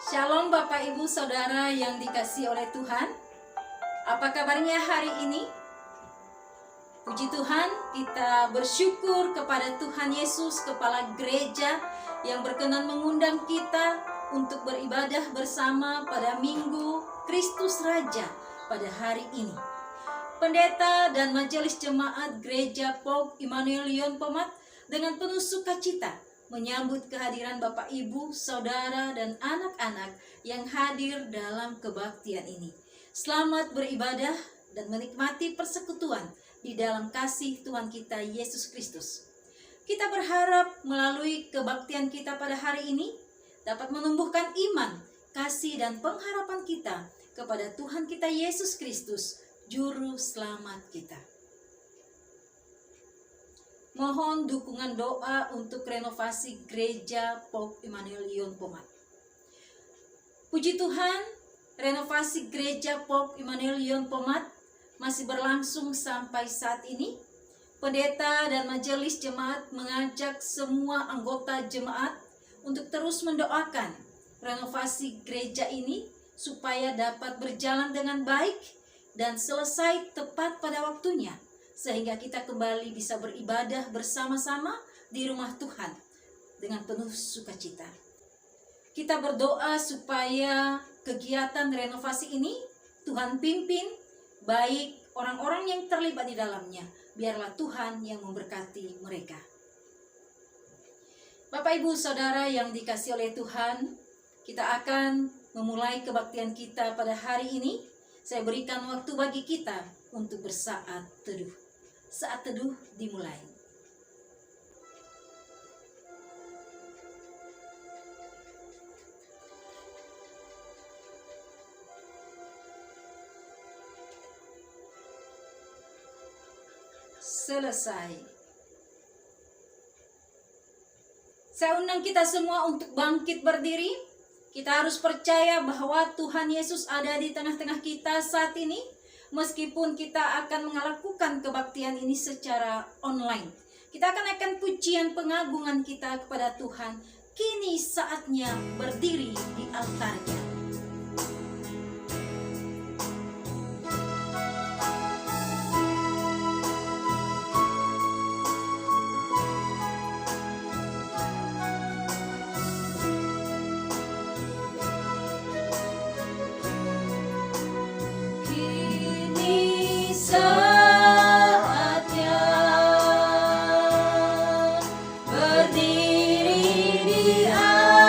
Shalom Bapak Ibu Saudara yang dikasihi oleh Tuhan. Apa kabarnya hari ini? Puji Tuhan, kita bersyukur kepada Tuhan Yesus, Kepala Gereja, yang berkenan mengundang kita untuk beribadah bersama pada Minggu Kristus Raja pada hari ini. Pendeta dan Majelis Jemaat Gereja POG Immanuel Lyon Pomat dengan penuh sukacita menyambut kehadiran Bapak Ibu, Saudara, dan anak-anak yang hadir dalam kebaktian ini. Selamat beribadah dan menikmati persekutuan di dalam kasih Tuhan kita Yesus Kristus. Kita berharap melalui kebaktian kita pada hari ini dapat menumbuhkan iman, kasih, dan pengharapan kita kepada Tuhan kita Yesus Kristus, Juru Selamat kita. Mohon dukungan doa untuk renovasi Gereja POG Immanuel Lyon Pomat. Puji Tuhan, renovasi Gereja POG Immanuel Lyon Pomat masih berlangsung sampai saat ini. Pendeta dan Majelis Jemaat mengajak semua anggota jemaat untuk terus mendoakan renovasi gereja ini supaya dapat berjalan dengan baik dan selesai tepat pada waktunya, sehingga kita kembali bisa beribadah bersama-sama di rumah Tuhan dengan penuh sukacita. Kita berdoa supaya kegiatan renovasi ini Tuhan pimpin, baik orang-orang yang terlibat di dalamnya. Biarlah Tuhan yang memberkati mereka. Bapak Ibu Saudara yang dikasihi oleh Tuhan, kita akan memulai kebaktian kita pada hari ini. Saya berikan waktu bagi kita untuk bersaat teduh. Saat teduh dimulai. Selesai. Saya undang kita semua untuk bangkit berdiri. Kita harus percaya bahwa Tuhan Yesus ada di tengah-tengah kita saat ini. Meskipun kita akan melakukan kebaktian ini secara online, kita akan pujian pengagungan kita kepada Tuhan. Kini saatnya berdiri di altarnya. Berdiri di altarnya.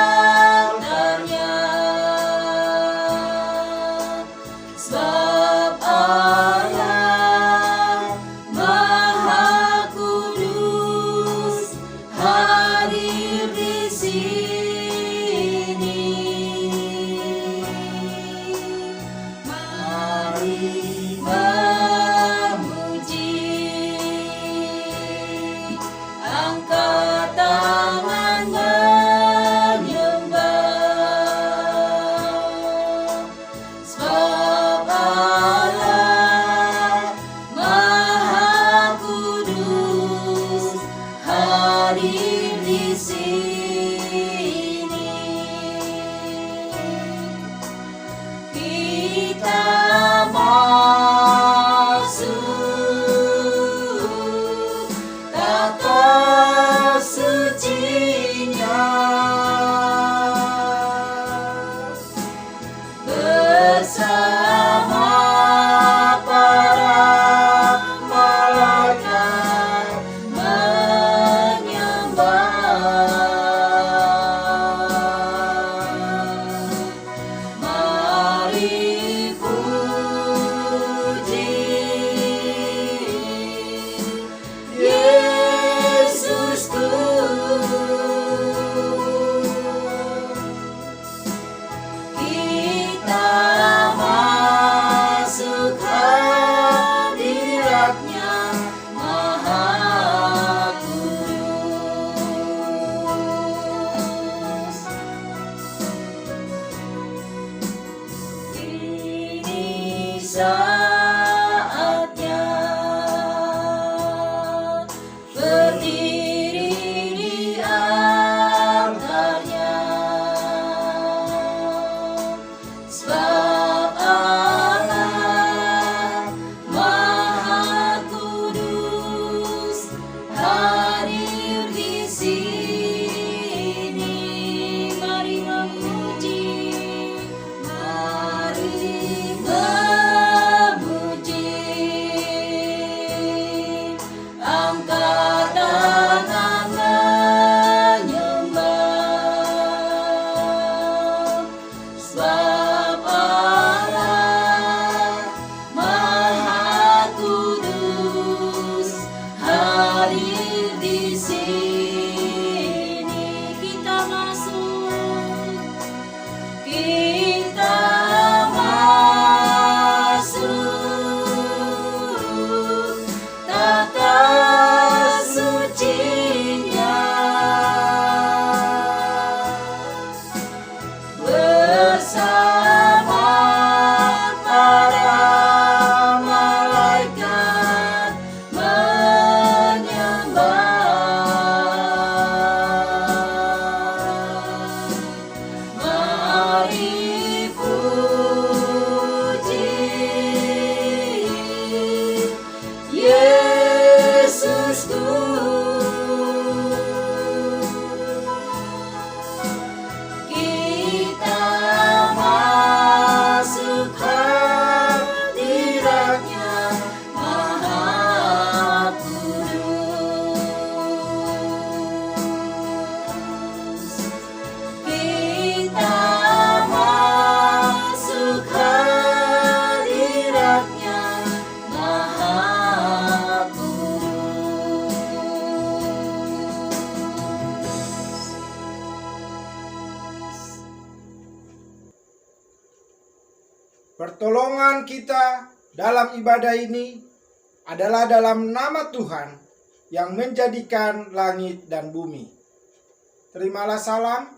Pertolongan kita dalam ibadah ini adalah dalam nama Tuhan yang menjadikan langit dan bumi. Terimalah salam,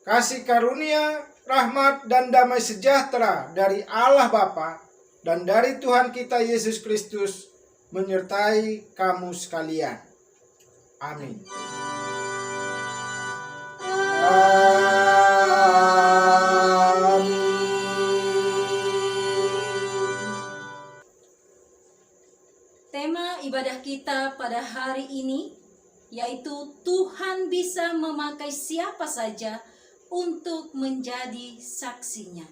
kasih karunia, rahmat dan damai sejahtera dari Allah Bapa dan dari Tuhan kita Yesus Kristus menyertai kamu sekalian. Amin. Tema ibadah kita pada hari ini yaitu Tuhan bisa memakai siapa saja untuk menjadi saksinya.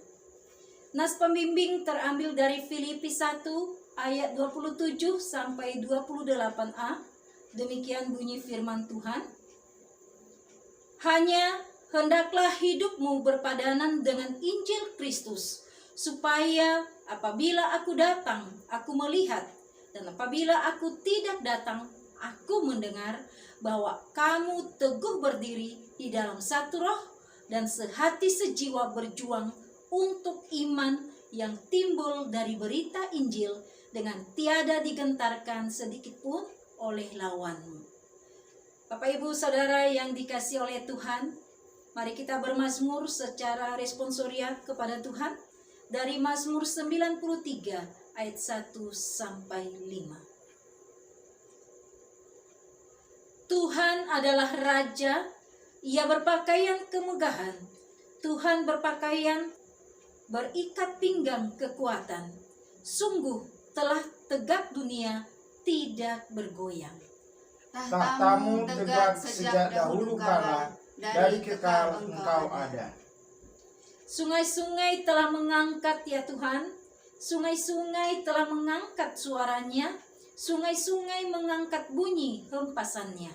Nas pembimbing terambil dari Filipi 1 ayat 27 sampai 28a. Demikian bunyi firman Tuhan. Hanya hendaklah hidupmu berpadanan dengan Injil Kristus, supaya apabila aku datang, aku melihat, dan apabila aku tidak datang, aku mendengar bahwa kamu teguh berdiri di dalam satu roh dan sehati sejiwa berjuang untuk iman yang timbul dari berita Injil dengan tiada digentarkan sedikit pun oleh lawanmu. Bapak Ibu Saudara yang dikasihi oleh Tuhan, mari kita bermazmur secara responsoriat kepada Tuhan dari Mazmur 93 ayat 1 sampai 5. Tuhan adalah Raja, Ia berpakaian kemegahan. Tuhan berpakaian berikat pinggang kekuatan. Sungguh telah tegak dunia, tidak bergoyang. Tahtamu tegak sejak dahulu kala, dari kekal Engkau ada. Sungai-sungai telah mengangkat ya Tuhan, sungai-sungai telah mengangkat suaranya, sungai-sungai mengangkat bunyi hempasannya.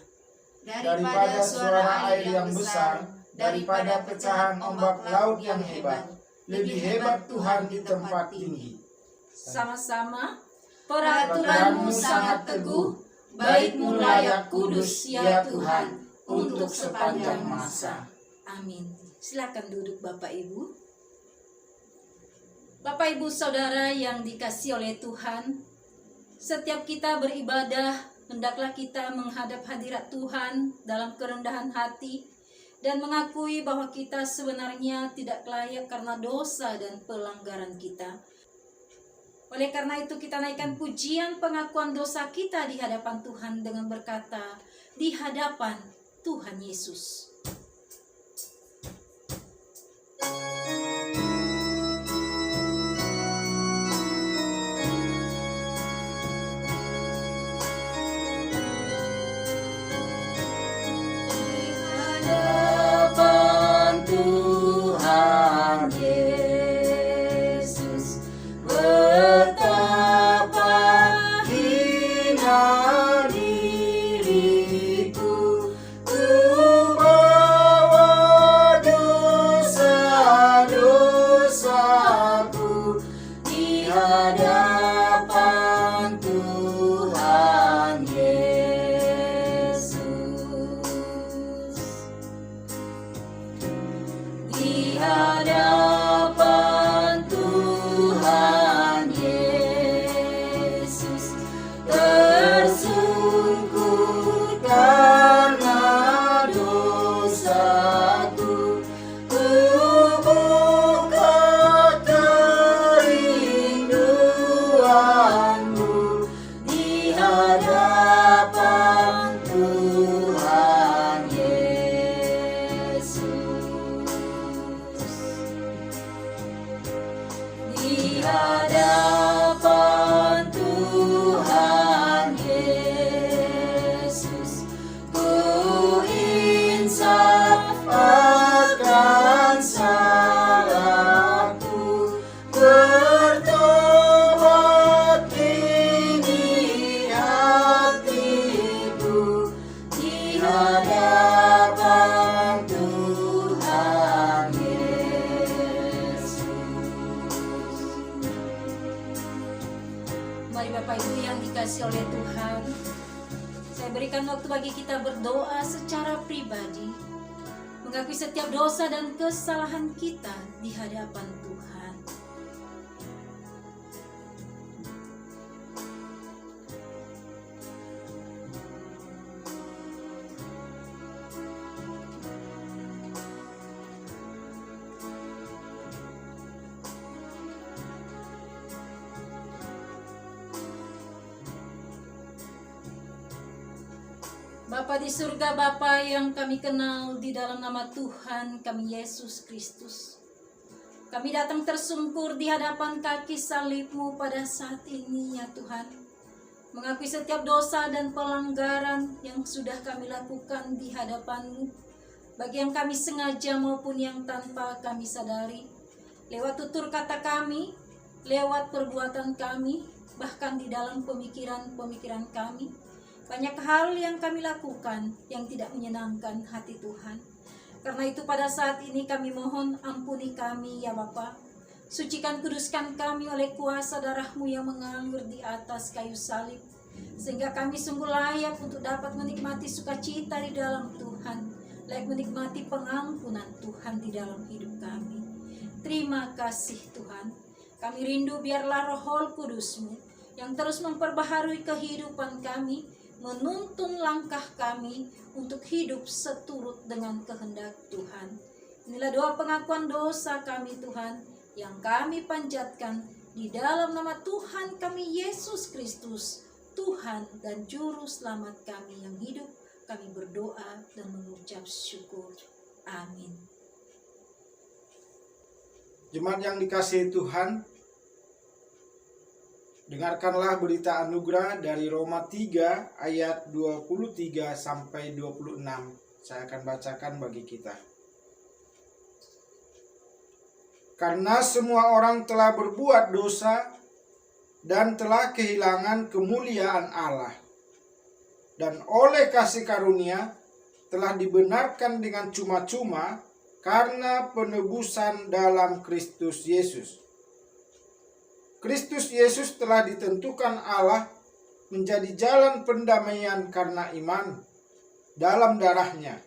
Daripada suara air yang besar, daripada pecahan ombak laut yang hebat, lebih hebat Tuhan di tempat tinggi. Sama-sama, peraturan-Mu sangat teguh, baik-Mu layak kudus ya Tuhan, untuk sepanjang masa. Amin. Silakan duduk Bapak Ibu. Bapak Ibu Saudara yang dikasihi oleh Tuhan, setiap kita beribadah, hendaklah kita menghadap hadirat Tuhan dalam kerendahan hati dan mengakui bahwa kita sebenarnya tidak layak karena dosa dan pelanggaran kita. Oleh karena itu kita naikkan pujian pengakuan dosa kita di hadapan Tuhan dengan berkata, di hadapan Tuhan Yesus. Di hadapan Tuhan Yesus. berikan waktu bagi kita berdoa secara pribadi, mengakui setiap dosa dan kesalahan kita di hadapan Tuhan. Bapa di surga, Bapa yang kami kenal di dalam nama Tuhan kami Yesus Kristus. Kami datang tersungkur di hadapan kaki salib-Mu pada saat ini ya Tuhan. Mengakui setiap dosa dan pelanggaran yang sudah kami lakukan di hadapan-Mu. Bagi yang kami sengaja maupun yang tanpa kami sadari. Lewat tutur kata kami, lewat perbuatan kami, bahkan di dalam pemikiran-pemikiran kami. Banyak hal yang kami lakukan yang tidak menyenangkan hati Tuhan. Karena itu pada saat ini kami mohon ampuni kami ya Bapa. Sucikan kuduskan kami oleh kuasa darah-Mu yang mengalir di atas kayu salib. Sehingga kami sungguh layak untuk dapat menikmati sukacita di dalam Tuhan. Layak menikmati pengampunan Tuhan di dalam hidup kami. Terima kasih Tuhan. Kami rindu biarlah Roh Kudus-Mu yang terus memperbaharui kehidupan kami, menuntun langkah kami untuk hidup seturut dengan kehendak Tuhan. Inilah doa pengakuan dosa kami Tuhan, yang kami panjatkan di dalam nama Tuhan kami Yesus Kristus, Tuhan dan Juru Selamat kami yang hidup. Kami berdoa dan mengucap syukur. Amin. Jemaat yang dikasihi Tuhan, dengarkanlah berita anugerah dari Roma 3 ayat 23 sampai 26. Saya akan bacakan bagi kita. Karena semua orang telah berbuat dosa dan telah kehilangan kemuliaan Allah, dan oleh kasih karunia telah dibenarkan dengan cuma-cuma karena penebusan dalam Kristus Yesus. Kristus Yesus telah ditentukan Allah menjadi jalan pendamaian karena iman dalam darah-Nya.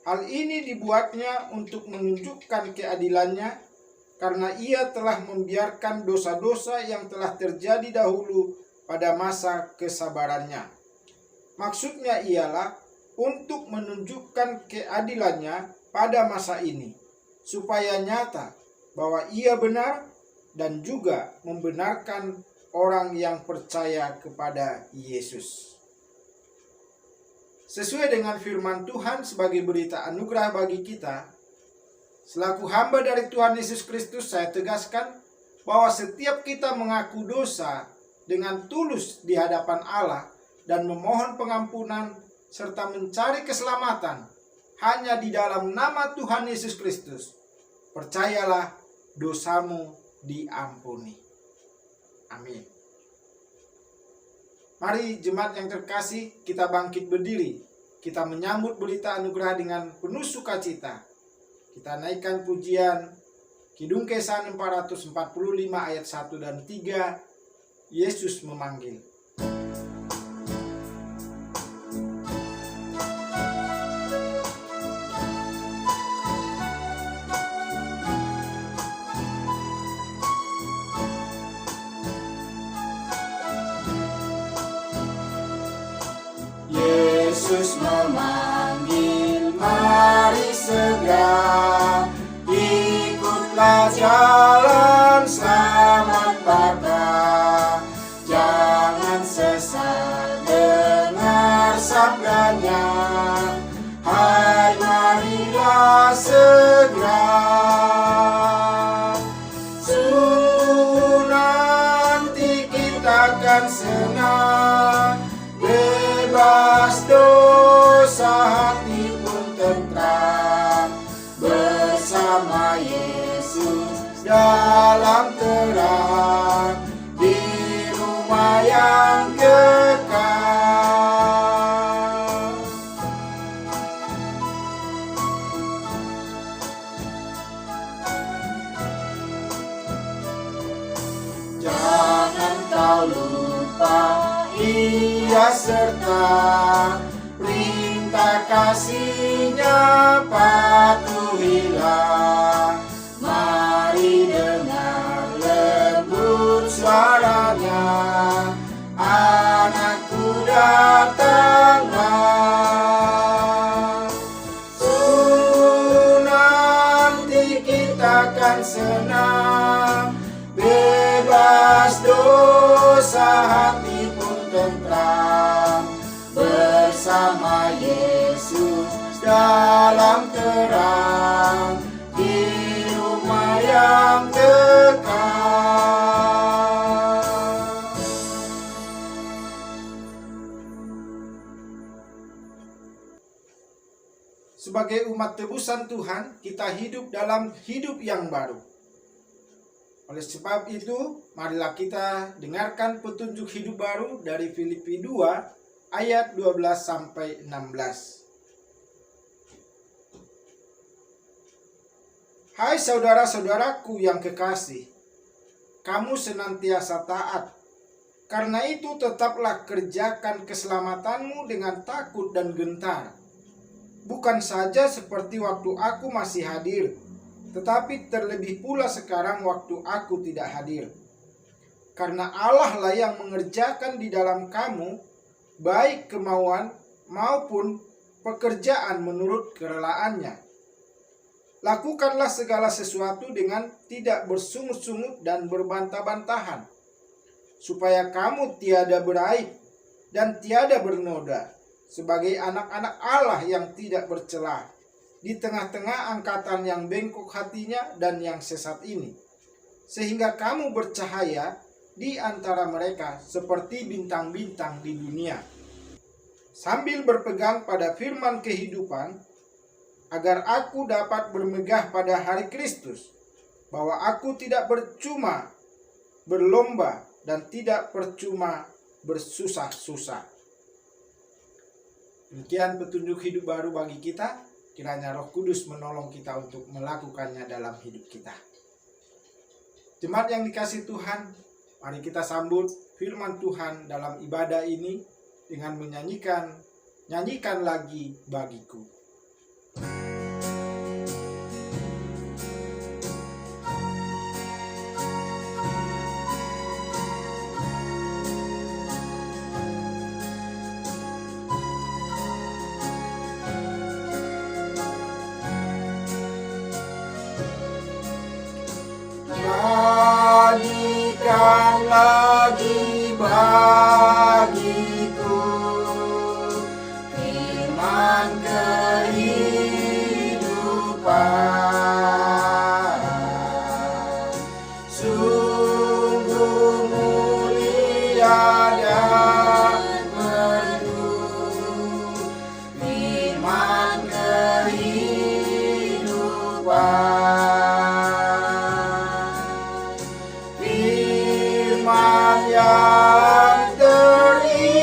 Hal ini dibuatnya untuk menunjukkan keadilannya karena Ia telah membiarkan dosa-dosa yang telah terjadi dahulu pada masa kesabarannya. Maksudnya ialah untuk menunjukkan keadilannya pada masa ini, supaya nyata bahwa Ia benar dan juga membenarkan orang yang percaya kepada Yesus. Sesuai dengan firman Tuhan sebagai berita anugerah bagi kita, selaku hamba dari Tuhan Yesus Kristus, saya tegaskan bahwa setiap kita mengaku dosa dengan tulus di hadapan Allah dan memohon pengampunan serta mencari keselamatan hanya di dalam nama Tuhan Yesus Kristus, percayalah dosamu diampuni. Amin. Mari jemaat yang terkasih, kita bangkit berdiri. Kita menyambut berita anugerah dengan penuh sukacita. Kita naikkan pujian Kidung Kesan 445 ayat 1 dan 3. Yesus memanggil. Yesus memanggil, mari segera ikutlah jalan selamat Bapa. Jangan sesat, dengar sabdanya. Hai, marilah segera. Sungguh nanti kita akan senang, bebas dosa, hati pun tentram bersama Yesus. serta perintah kasih-Nya patuhilah. Mari dengar lembut suaranya, anakku datanglah. Sungguh nanti kita akan senang, bebas dosa, hati pun tentram, bersama Yesus dalam terang, di rumah yang dekat. Sebagai umat tebusan Tuhan, kita hidup dalam hidup yang baru. Oleh sebab itu, marilah kita dengarkan petunjuk hidup baru dari Filipi 2 ayat 12 sampai 16. Hai saudara-saudaraku yang kekasih, kamu senantiasa taat. Karena itu tetaplah kerjakan keselamatanmu dengan takut dan gentar. Bukan saja seperti waktu aku masih hadir, tetapi terlebih pula sekarang waktu aku tidak hadir. Karena Allah lah yang mengerjakan di dalam kamu, baik kemauan maupun pekerjaan menurut kerelaannya. Lakukanlah segala sesuatu dengan tidak bersungut-sungut dan berbantah-bantahan, supaya kamu tiada beraib dan tiada bernoda, sebagai anak-anak Allah yang tidak bercelah, di tengah-tengah angkatan yang bengkok hatinya dan yang sesat ini, sehingga kamu bercahaya di antara mereka seperti bintang-bintang di dunia, sambil berpegang pada firman kehidupan, agar aku dapat bermegah pada hari Kristus, bahwa aku tidak percuma berlomba dan tidak percuma bersusah-susah. Demikian petunjuk hidup baru bagi kita. Kiranya Roh Kudus menolong kita untuk melakukannya dalam hidup kita. Jemaat yang dikasihi Tuhan, mari kita sambut firman Tuhan dalam ibadah ini dengan nyanyikan lagi bagiku. Nyanyikan lagi bagiku firman kehidupan. Sungguh mulia dan merdu firman kehidupan. Yang terindah,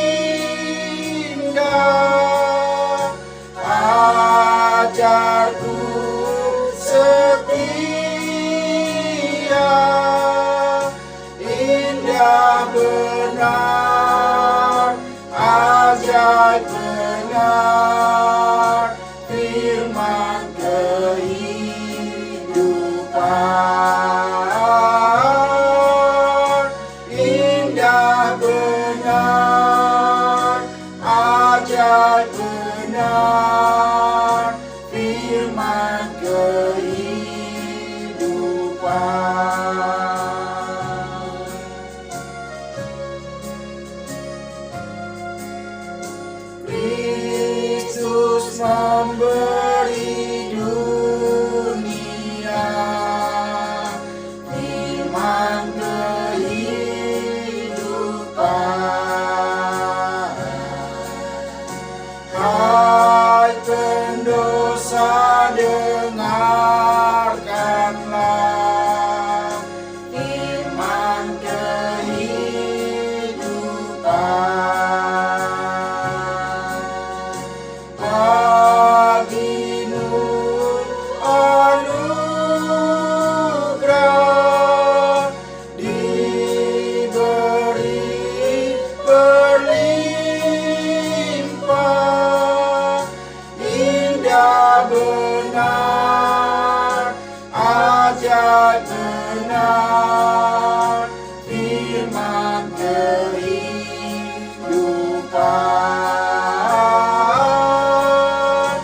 ajarku setia, indah benar, ajaib benar, firman kehidupan. Ajaib benar, firman kehidupan. Kristus memberi dunia firman kehidupan. kehidupan.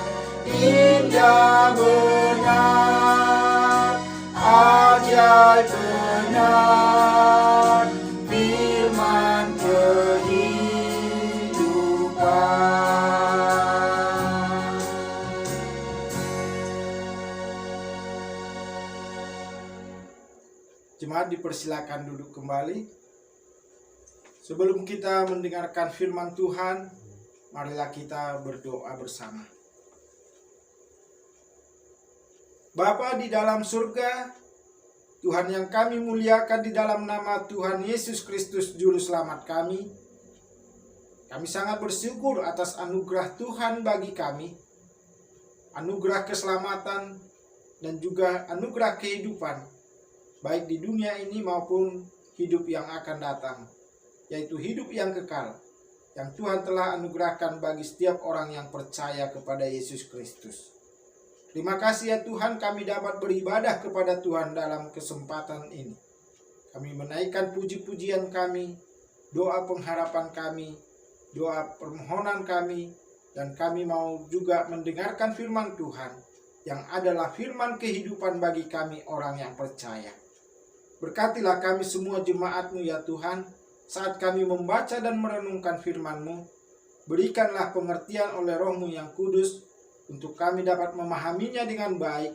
Indah benar, ajaib benar, firman kehidupan. Jemaat dipersilakan duduk kembali. Sebelum kita mendengarkan firman Tuhan, marilah kita berdoa bersama. Bapa di dalam surga, Tuhan yang kami muliakan di dalam nama Tuhan Yesus Kristus Juru Selamat kami sangat bersyukur atas anugerah Tuhan bagi kami, anugerah keselamatan dan juga anugerah kehidupan, baik di dunia ini maupun hidup yang akan datang, yaitu hidup yang kekal, yang Tuhan telah anugerahkan bagi setiap orang yang percaya kepada Yesus Kristus. Terima kasih ya Tuhan, kami dapat beribadah kepada Tuhan dalam kesempatan ini. Kami menaikkan puji-pujian kami, doa pengharapan kami, doa permohonan kami, dan kami mau juga mendengarkan firman Tuhan, yang adalah firman kehidupan bagi kami orang yang percaya. Berkatilah kami semua jemaat-Mu ya Tuhan, saat kami membaca dan merenungkan firman-Mu. Berikanlah pengertian oleh Roh-Mu yang kudus, untuk kami dapat memahaminya dengan baik,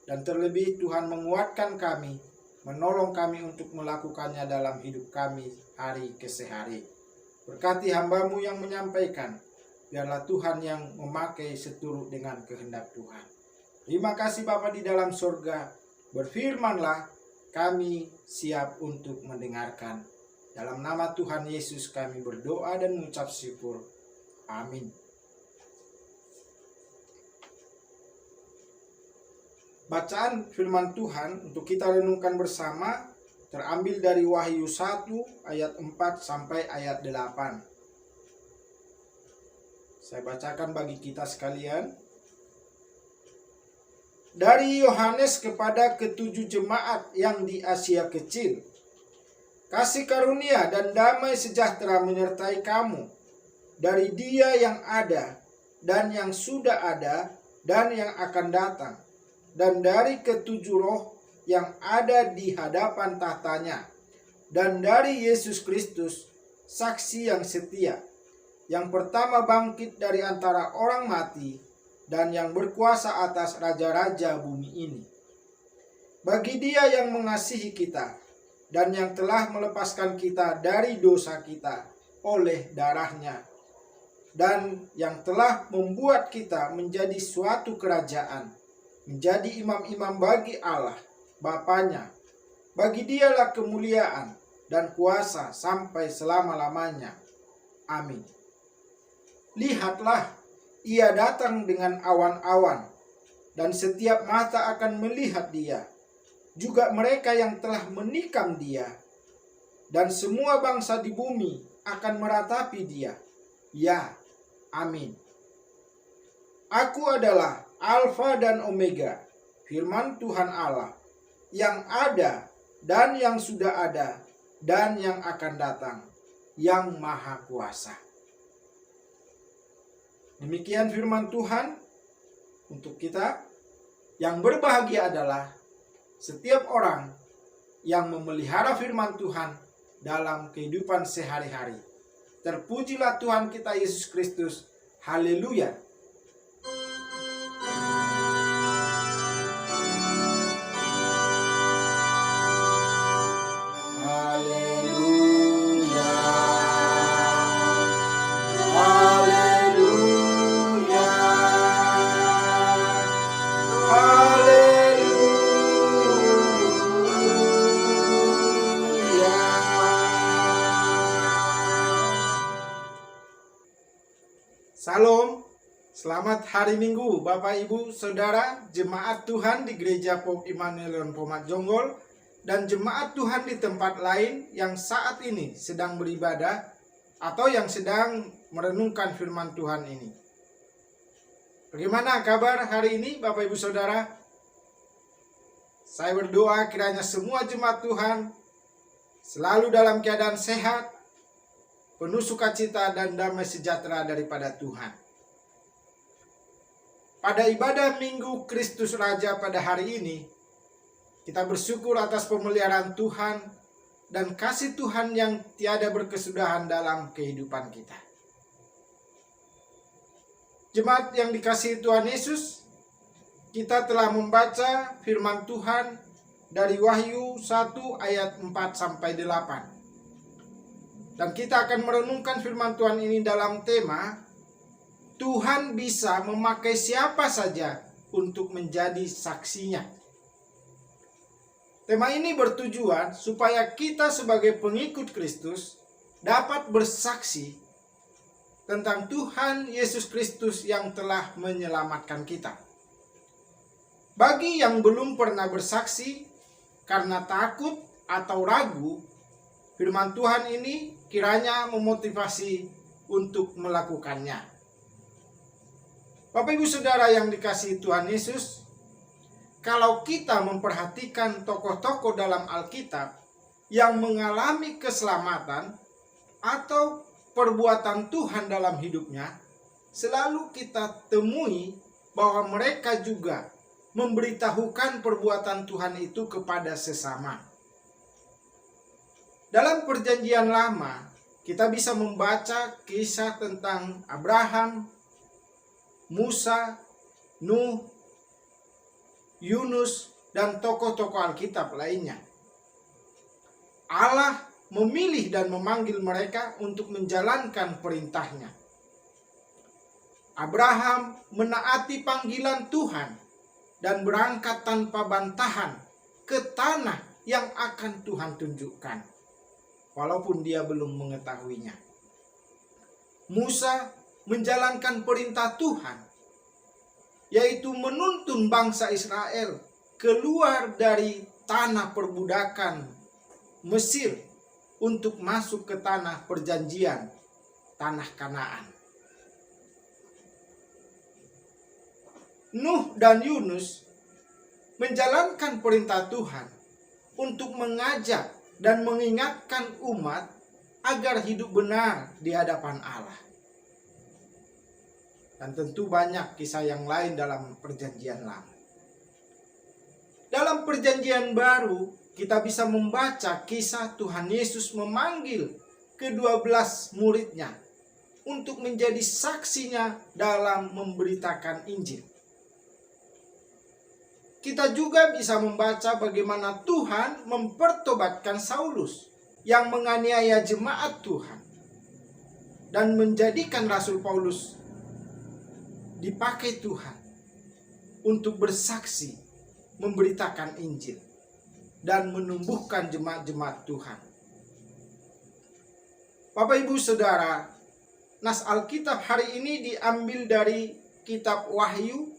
dan terlebih Tuhan menguatkan kami, menolong kami untuk melakukannya dalam hidup kami hari ke hari. Berkati hamba-Mu yang menyampaikan, biarlah Tuhan yang memakai seturut dengan kehendak Tuhan. Terima kasih Bapa di dalam surga, berfirmanlah, kami siap untuk mendengarkan. Dalam nama Tuhan Yesus kami berdoa dan mengucap syukur. Amin. Bacaan firman Tuhan untuk kita renungkan bersama terambil dari Wahyu 1 ayat 4 sampai ayat 8. Saya bacakan bagi kita sekalian. Dari Yohanes kepada ketujuh jemaat yang di Asia Kecil. Kasih karunia dan damai sejahtera menyertai kamu dari Dia yang ada dan yang sudah ada dan yang akan datang, dan dari ketujuh roh yang ada di hadapan tahtanya, dan dari Yesus Kristus, saksi yang setia, yang pertama bangkit dari antara orang mati, dan yang berkuasa atas raja-raja bumi ini. Bagi Dia yang mengasihi kita, dan yang telah melepaskan kita dari dosa kita oleh darahnya, dan yang telah membuat kita menjadi suatu kerajaan, menjadi imam-imam bagi Allah, Bapanya. Bagi Dialah kemuliaan dan kuasa sampai selama-lamanya. Amin. Lihatlah, Ia datang dengan awan-awan, dan setiap mata akan melihat Dia, juga mereka yang telah menikam Dia, dan semua bangsa di bumi akan meratapi Dia. Ya, amin. Aku adalah Alfa dan Omega, firman Tuhan Allah, yang ada dan yang sudah ada dan yang akan datang, yang Maha Kuasa. Demikian firman Tuhan untuk kita. Yang berbahagia adalah setiap orang yang memelihara firman Tuhan dalam kehidupan sehari-hari. Terpujilah Tuhan kita Yesus Kristus. Haleluya. Salam, selamat hari Minggu Bapak Ibu Saudara, jemaat Tuhan di Gereja Pop Immanuel Pomat Jonggol, dan jemaat Tuhan di tempat lain yang saat ini sedang beribadah atau yang sedang merenungkan firman Tuhan ini. Bagaimana kabar hari ini Bapak Ibu Saudara? Saya berdoa kiranya semua jemaat Tuhan selalu dalam keadaan sehat, penuh sukacita dan damai sejahtera daripada Tuhan. Pada ibadah Minggu Kristus Raja pada hari ini, kita bersyukur atas pemeliharaan Tuhan dan kasih Tuhan yang tiada berkesudahan dalam kehidupan kita. Jemaat yang dikasihi Tuhan Yesus, kita telah membaca firman Tuhan dari Wahyu 1 ayat 4-8. Dan kita akan merenungkan firman Tuhan ini dalam tema, Tuhan bisa memakai siapa saja untuk menjadi saksinya. Tema ini bertujuan supaya kita sebagai pengikut Kristus dapat bersaksi tentang Tuhan Yesus Kristus yang telah menyelamatkan kita. Bagi yang belum pernah bersaksi karena takut atau ragu, firman Tuhan ini kiranya memotivasi untuk melakukannya. Bapak Ibu Saudara yang dikasihi Tuhan Yesus, kalau kita memperhatikan tokoh-tokoh dalam Alkitab yang mengalami keselamatan atau perbuatan Tuhan dalam hidupnya, selalu kita temui bahwa mereka juga memberitahukan perbuatan Tuhan itu kepada sesama. Dalam Perjanjian Lama, kita bisa membaca kisah tentang Abraham, Musa, Nuh, Yunus, dan tokoh-tokoh Alkitab lainnya. Allah memilih dan memanggil mereka untuk menjalankan perintahnya. Abraham menaati panggilan Tuhan dan berangkat tanpa bantahan ke tanah yang akan Tuhan tunjukkan, walaupun dia belum mengetahuinya. Musa menjalankan perintah Tuhan, yaitu menuntun bangsa Israel keluar dari tanah perbudakan Mesir untuk masuk ke tanah perjanjian, tanah Kanaan. Nuh dan Yunus menjalankan perintah Tuhan untuk mengajak dan mengingatkan umat agar hidup benar di hadapan Allah. Dan tentu banyak kisah yang lain dalam Perjanjian Lama. Dalam Perjanjian Baru, kita bisa membaca kisah Tuhan Yesus memanggil ke-12 muridnya untuk menjadi saksinya dalam memberitakan Injil. Kita juga bisa membaca bagaimana Tuhan mempertobatkan Saulus yang menganiaya jemaat Tuhan dan menjadikan Rasul Paulus dipakai Tuhan untuk bersaksi, memberitakan Injil, dan menumbuhkan jemaat-jemaat Tuhan. Bapak Ibu Saudara, nas Alkitab hari ini diambil dari kitab Wahyu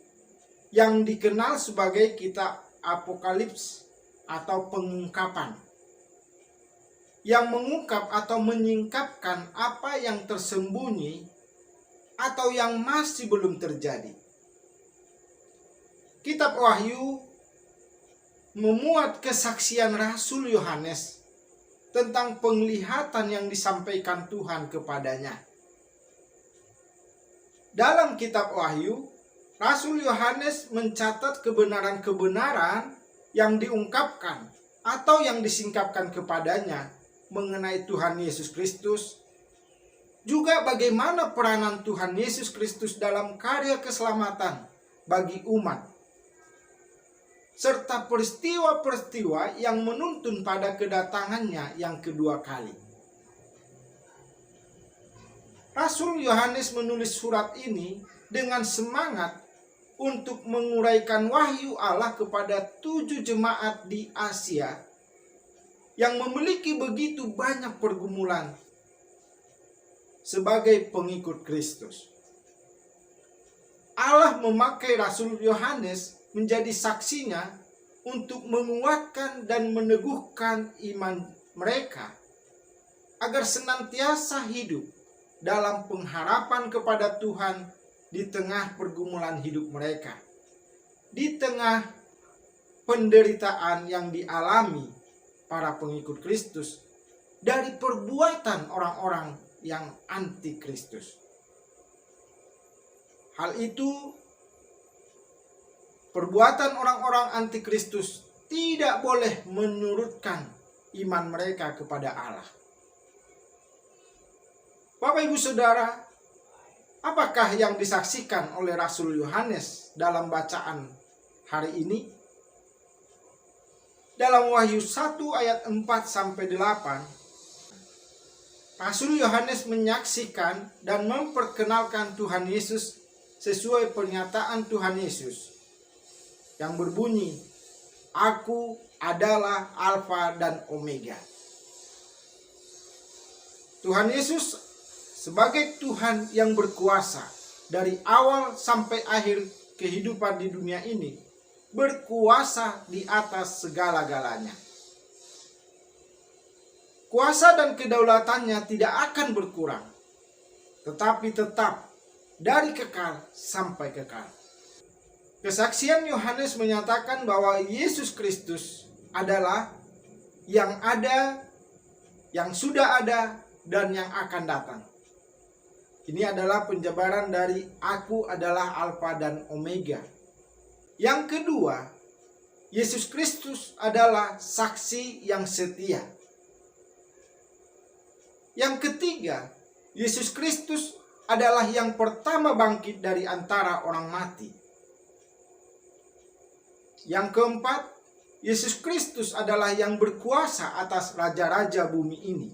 yang dikenal sebagai kitab Apokalips atau pengungkapan, yang mengungkap atau menyingkapkan apa yang tersembunyi atau yang masih belum terjadi. Kitab Wahyu memuat kesaksian Rasul Yohanes tentang penglihatan yang disampaikan Tuhan kepadanya. Dalam kitab Wahyu, Rasul Yohanes mencatat kebenaran-kebenaran yang diungkapkan atau yang disingkapkan kepadanya mengenai Tuhan Yesus Kristus, juga bagaimana peranan Tuhan Yesus Kristus dalam karya keselamatan bagi umat, serta peristiwa-peristiwa yang menuntun pada kedatangannya yang kedua kali. Rasul Yohanes menulis surat ini dengan semangat untuk menguraikan wahyu Allah kepada 7 jemaat di Asia yang memiliki begitu banyak pergumulan sebagai pengikut Kristus. Allah memakai Rasul Yohanes menjadi saksinya untuk menguatkan dan meneguhkan iman mereka agar senantiasa hidup dalam pengharapan kepada Tuhan di tengah pergumulan hidup mereka, di tengah penderitaan yang dialami para pengikut Kristus dari perbuatan orang-orang yang antikristus. Hal itu, perbuatan orang-orang antikristus tidak boleh menyurutkan iman mereka kepada Allah. Bapak Ibu Saudara, apakah yang disaksikan oleh Rasul Yohanes dalam bacaan hari ini? Dalam Wahyu 1 ayat 4-8, Rasul Yohanes menyaksikan dan memperkenalkan Tuhan Yesus sesuai pernyataan Tuhan Yesus yang berbunyi, "Aku adalah Alfa dan Omega." Tuhan Yesus sebagai Tuhan yang berkuasa dari awal sampai akhir kehidupan di dunia ini, berkuasa di atas segala-galanya. Kuasa dan kedaulatannya tidak akan berkurang, tetapi tetap dari kekal sampai kekal. Kesaksian Yohanes menyatakan bahwa Yesus Kristus adalah yang ada, yang sudah ada, dan yang akan datang. Ini adalah penjabaran dari "Aku adalah Alfa dan Omega". Yang kedua, Yesus Kristus adalah saksi yang setia. Yang ketiga, Yesus Kristus adalah yang pertama bangkit dari antara orang mati. Yang keempat, Yesus Kristus adalah yang berkuasa atas raja-raja bumi ini.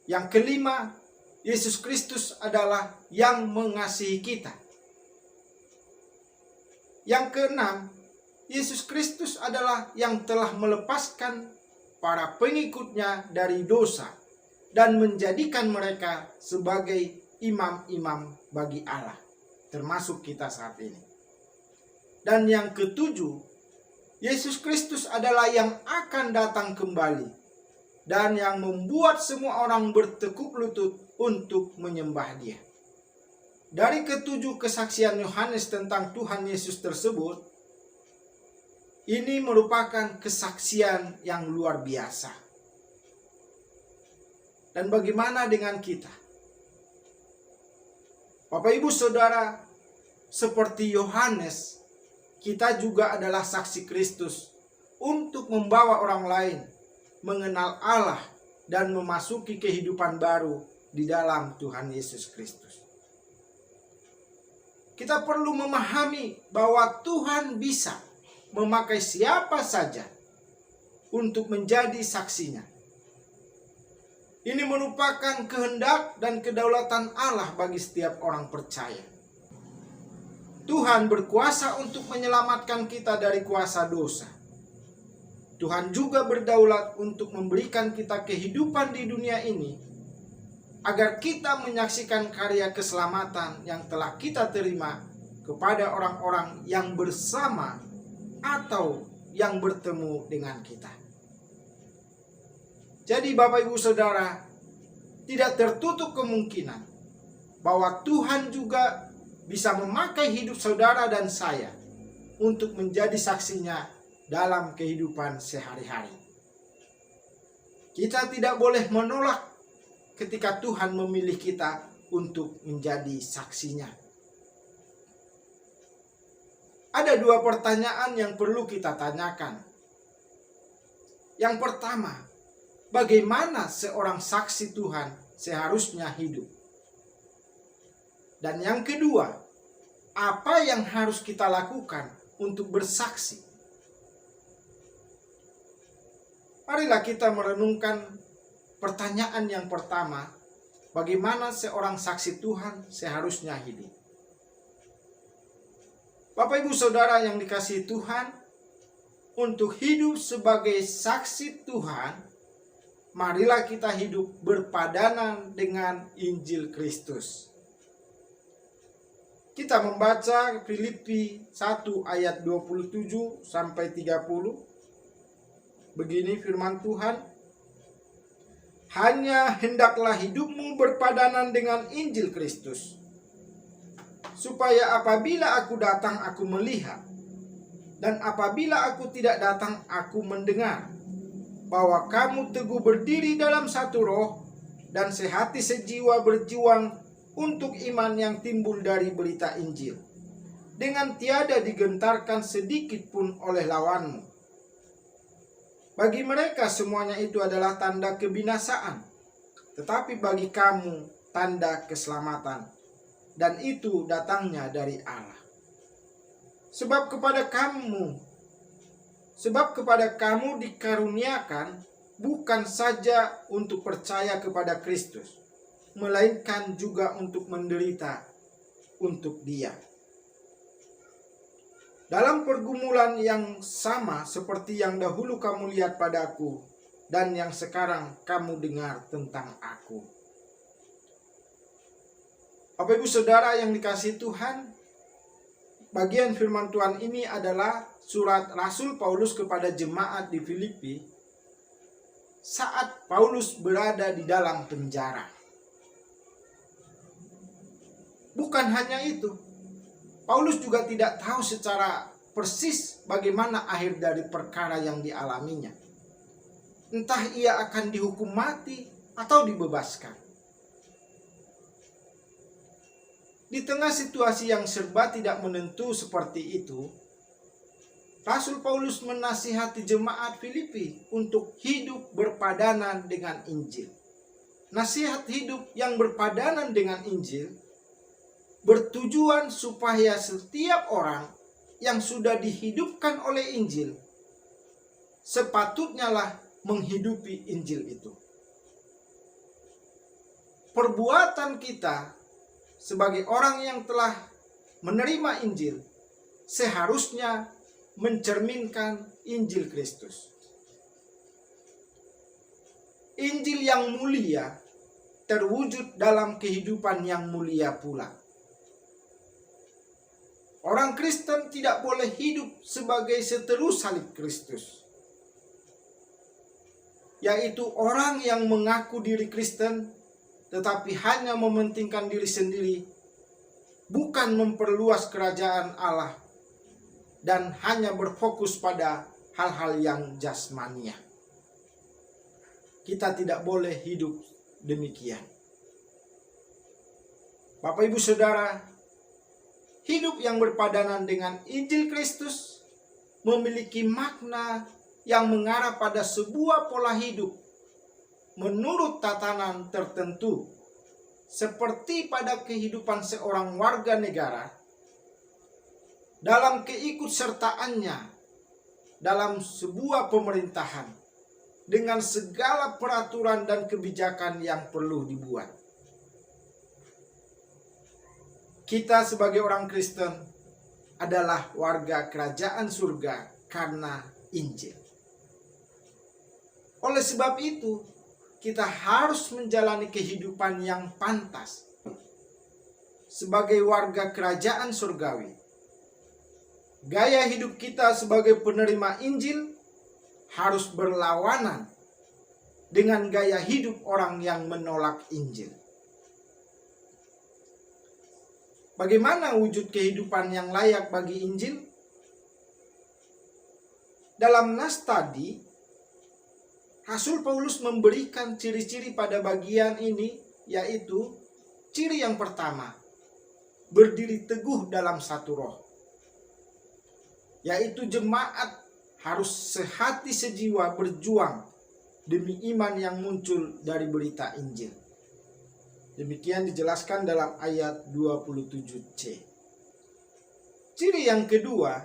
Yang kelima, Yesus Kristus adalah yang mengasihi kita. Yang keenam, Yesus Kristus adalah yang telah melepaskan para pengikutnya dari dosa dan menjadikan mereka sebagai imam-imam bagi Allah, termasuk kita saat ini. Dan yang ketujuh, Yesus Kristus adalah yang akan datang kembali dan yang membuat semua orang bertekuk lutut untuk menyembah Dia. Dari ketujuh kesaksian Yohanes tentang Tuhan Yesus tersebut, ini merupakan kesaksian yang luar biasa. Dan bagaimana dengan kita? Bapak Ibu Saudara, seperti Yohanes, kita juga adalah saksi Kristus untuk membawa orang lain mengenal Allah dan memasuki kehidupan baru di dalam Tuhan Yesus Kristus. Kita perlu memahami bahwa Tuhan bisa memakai siapa saja untuk menjadi saksinya. Ini merupakan kehendak dan kedaulatan Allah bagi setiap orang percaya. Tuhan berkuasa untuk menyelamatkan kita dari kuasa dosa. Tuhan juga berdaulat untuk memberikan kita kehidupan di dunia ini, agar kita menyaksikan karya keselamatan yang telah kita terima kepada orang-orang yang bersama atau yang bertemu dengan kita. Jadi Bapak Ibu Saudara, tidak tertutup kemungkinan bahwa Tuhan juga bisa memakai hidup saudara dan saya untuk menjadi saksinya dalam kehidupan sehari-hari. Kita tidak boleh menolak ketika Tuhan memilih kita untuk menjadi saksinya. Ada dua pertanyaan yang perlu kita tanyakan. Yang pertama, bagaimana seorang saksi Tuhan seharusnya hidup? Dan yang kedua, apa yang harus kita lakukan untuk bersaksi? Marilah kita merenungkan pertanyaan yang pertama, bagaimana seorang saksi Tuhan seharusnya hidup? Bapak Ibu Saudara yang dikasihi Tuhan, untuk hidup sebagai saksi Tuhan, marilah kita hidup berpadanan dengan Injil Kristus. Kita membaca Filipi 1 ayat 27 sampai 30. Begini firman Tuhan, "Hanya hendaklah hidupmu berpadanan dengan Injil Kristus, supaya apabila aku datang aku melihat, dan apabila aku tidak datang aku mendengar, bahwa kamu teguh berdiri dalam satu roh dan sehati sejiwa berjuang untuk iman yang timbul dari berita Injil, dengan tiada digentarkan sedikit pun oleh lawanmu. Bagi mereka semuanya itu adalah tanda kebinasaan, tetapi bagi kamu tanda keselamatan, dan itu datangnya dari Allah. Sebab kepada kamu dikaruniakan bukan saja untuk percaya kepada Kristus, melainkan juga untuk menderita untuk Dia. Dalam pergumulan yang sama seperti yang dahulu kamu lihat padaku dan yang sekarang kamu dengar tentang aku. Bapak Ibu Saudara yang dikasihi Tuhan, bagian firman Tuhan ini adalah surat Rasul Paulus kepada jemaat di Filipi saat Paulus berada di dalam penjara. Bukan hanya itu, Paulus juga tidak tahu secara persis bagaimana akhir dari perkara yang dialaminya. Entah ia akan dihukum mati atau dibebaskan. Di tengah situasi yang serba tidak menentu seperti itu, Rasul Paulus menasihati jemaat Filipi untuk hidup berpadanan dengan Injil. Nasihat hidup yang berpadanan dengan Injil bertujuan supaya setiap orang yang sudah dihidupkan oleh Injil sepatutnya lah menghidupi Injil itu. Perbuatan kita sebagai orang yang telah menerima Injil seharusnya mencerminkan Injil Kristus. Injil yang mulia terwujud dalam kehidupan yang mulia pula. Orang Kristen tidak boleh hidup sebagai seteru salib Kristus, yaitu orang yang mengaku diri Kristen tetapi hanya mementingkan diri sendiri, bukan memperluas kerajaan Allah, dan hanya berfokus pada hal-hal yang jasmania. Kita tidak boleh hidup demikian. Bapak Ibu Saudara, hidup yang berpadanan dengan Injil Kristus memiliki makna yang mengarah pada sebuah pola hidup menurut tatanan tertentu, seperti pada kehidupan seorang warga negara dalam keikutsertaannya dalam sebuah pemerintahan dengan segala peraturan dan kebijakan yang perlu dibuat. Kita sebagai orang Kristen adalah warga kerajaan surga karena Injil. Oleh sebab itu, kita harus menjalani kehidupan yang pantas sebagai warga kerajaan surgawi. Gaya hidup kita sebagai penerima Injil harus berlawanan dengan gaya hidup orang yang menolak Injil. Bagaimana wujud kehidupan yang layak bagi Injil? Dalam nas tadi, Rasul Paulus memberikan ciri-ciri pada bagian ini, yaitu ciri yang pertama, berdiri teguh dalam satu roh. Yaitu jemaat harus sehati sejiwa berjuang demi iman yang muncul dari berita Injil. Demikian dijelaskan dalam ayat 27c. Ciri yang kedua,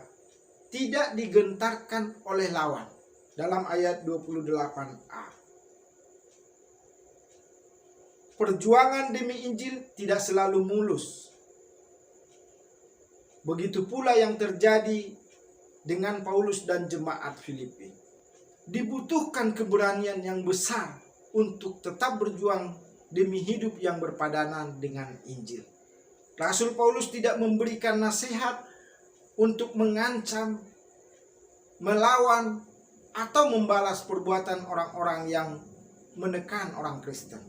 tidak digentarkan oleh lawan. Dalam ayat 28a. Perjuangan demi Injil tidak selalu mulus. Begitu pula yang terjadi dengan Paulus dan jemaat Filipi. Dibutuhkan keberanian yang besar untuk tetap berjuang demi hidup yang berpadanan dengan Injil. Rasul Paulus tidak memberikan nasihat untuk mengancam, melawan, atau membalas perbuatan orang-orang yang menekan orang Kristen.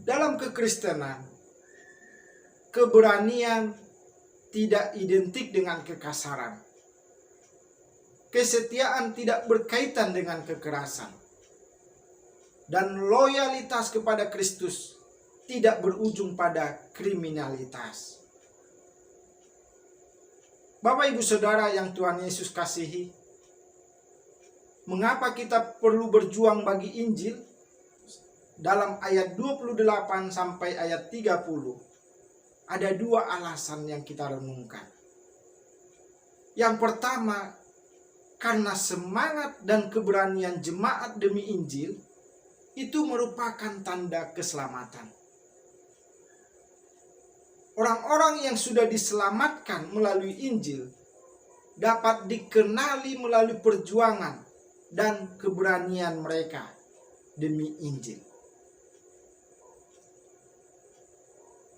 Dalam kekristenan, keberanian tidak identik dengan kekasaran. Kesetiaan tidak berkaitan dengan kekerasan. dan loyalitas kepada Kristus tidak berujung pada kriminalitas. Bapak Ibu Saudara yang Tuhan Yesus kasihi, mengapa kita perlu berjuang bagi Injil? Dalam ayat 28 sampai ayat 30 ada dua alasan yang kita renungkan. Yang pertama, karena semangat dan keberanian jemaat demi Injil itu merupakan tanda keselamatan. Orang-orang yang sudah diselamatkan melalui Injil dapat dikenali melalui perjuangan dan keberanian mereka demi Injil.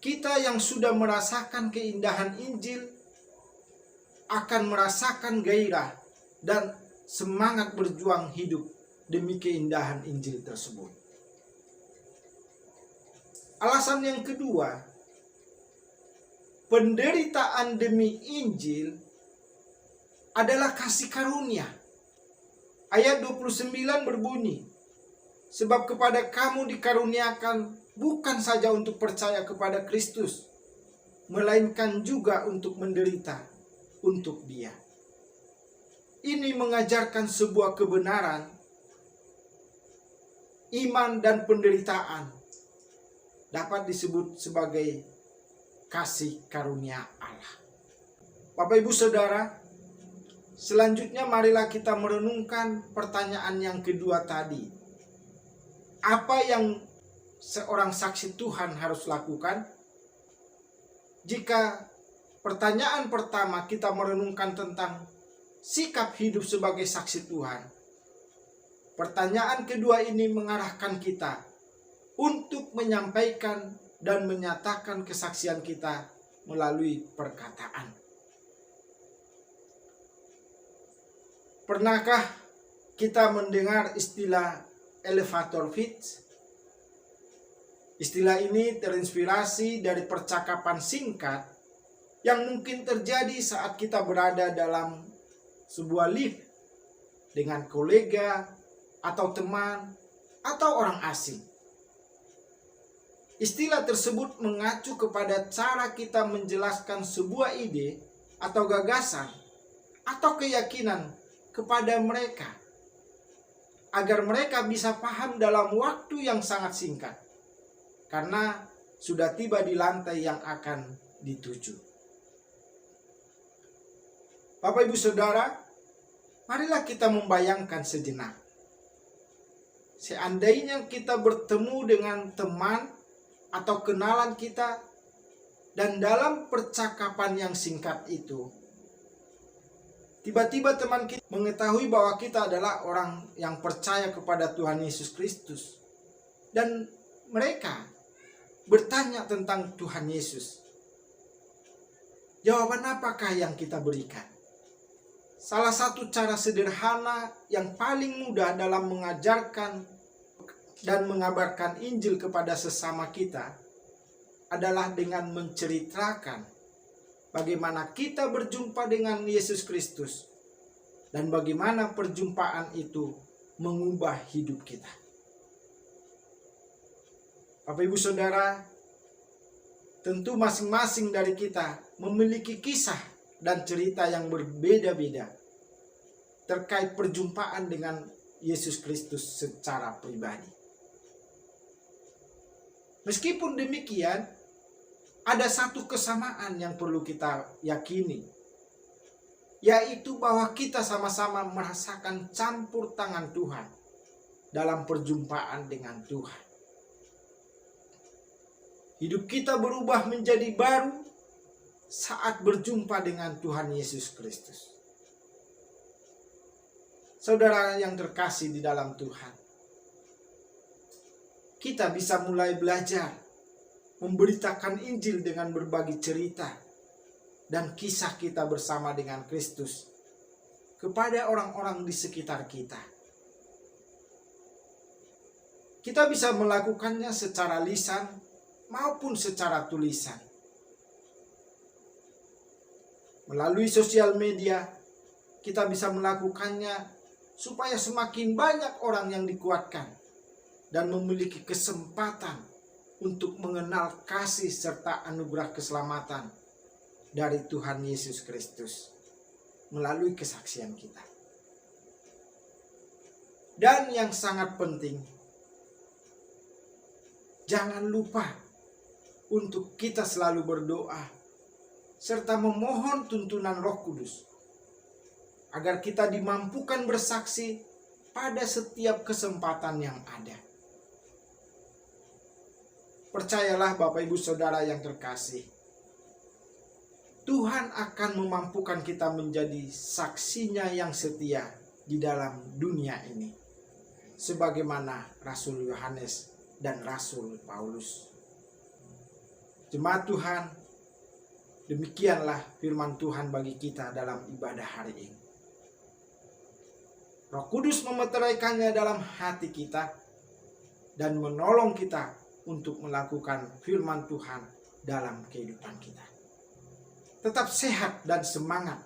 Kita yang sudah merasakan keindahan Injil akan merasakan gairah dan semangat berjuang hidup demi keindahan Injil tersebut. Alasan yang kedua, penderitaan demi Injil adalah kasih karunia. Ayat 29 berbunyi, sebab kepada kamu dikaruniakan bukan saja untuk percaya kepada Kristus, melainkan juga untuk menderita untuk Dia. Ini mengajarkan sebuah kebenaran, iman dan penderitaan dapat disebut sebagai kasih karunia Allah. Bapak Ibu Saudara, selanjutnya marilah kita merenungkan pertanyaan yang kedua tadi. Apa yang seorang saksi Tuhan harus lakukan? Jika pertanyaan pertama kita merenungkan tentang sikap hidup sebagai saksi Tuhan, pertanyaan kedua ini mengarahkan kita untuk menyampaikan dan menyatakan kesaksian kita melalui perkataan. Pernahkah kita mendengar istilah elevator pitch? Istilah ini terinspirasi dari percakapan singkat yang mungkin terjadi saat kita berada dalam sebuah lift dengan kolega atau teman atau orang asing. Istilah tersebut mengacu kepada cara kita menjelaskan sebuah ide atau gagasan atau keyakinan kepada mereka agar mereka bisa paham dalam waktu yang sangat singkat, karena sudah tiba di lantai yang akan dituju. Bapak Ibu Saudara, marilah kita membayangkan sejenak. Seandainya kita bertemu dengan teman atau kenalan kita, dan dalam percakapan yang singkat itu, tiba-tiba teman kita mengetahui bahwa kita adalah orang yang percaya kepada Tuhan Yesus Kristus, dan mereka bertanya tentang Tuhan Yesus. Jawaban apakah yang kita berikan? Salah satu cara sederhana yang paling mudah dalam mengajarkan dan mengabarkan Injil kepada sesama kita adalah dengan menceritakan bagaimana kita berjumpa dengan Yesus Kristus dan bagaimana perjumpaan itu mengubah hidup kita. Bapak Ibu Saudara, tentu masing-masing dari kita memiliki kisah dan cerita yang berbeda-beda terkait perjumpaan dengan Yesus Kristus secara pribadi. Meskipun demikian, ada satu kesamaan yang perlu kita yakini, yaitu bahwa kita sama-sama merasakan campur tangan Tuhan dalam perjumpaan dengan Tuhan. Hidup kita berubah menjadi baru saat berjumpa dengan Tuhan Yesus Kristus. Saudara yang terkasih di dalam Tuhan, kita bisa mulai belajar memberitakan Injil dengan berbagi cerita dan kisah kita bersama dengan Kristus kepada orang-orang di sekitar kita. Kita bisa melakukannya secara lisan maupun secara tulisan. Melalui sosial media, kita bisa melakukannya supaya semakin banyak orang yang dikuatkan dan memiliki kesempatan untuk mengenal kasih serta anugerah keselamatan dari Tuhan Yesus Kristus melalui kesaksian kita. Dan yang sangat penting, jangan lupa untuk kita selalu berdoa serta memohon tuntunan Roh Kudus agar kita dimampukan bersaksi pada setiap kesempatan yang ada. Percayalah Bapak Ibu Saudara yang terkasih, Tuhan akan memampukan kita menjadi saksinya yang setia di dalam dunia ini, sebagaimana Rasul Yohanes dan Rasul Paulus. Jemaat Tuhan, demikianlah firman Tuhan bagi kita dalam ibadah hari ini. Roh Kudus memeteraikannya dalam hati kita dan menolong kita untuk melakukan firman Tuhan dalam kehidupan kita. Tetap sehat dan semangat.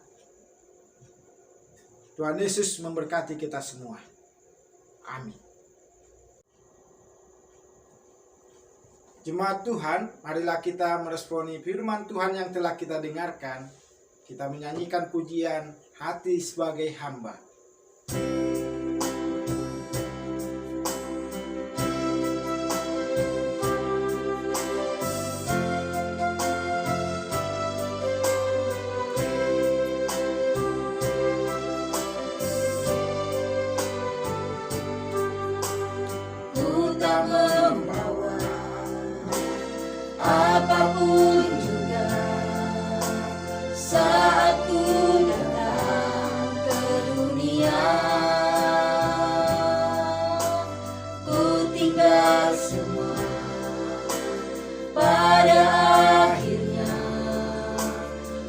Tuhan Yesus memberkati kita semua. Amin. Jemaat Tuhan, marilah kita meresponi firman Tuhan yang telah kita dengarkan. Kita menyanyikan pujian Hati Sebagai Hamba. Apapun juga saat ku datang ke dunia, ku tinggal semua pada akhirnya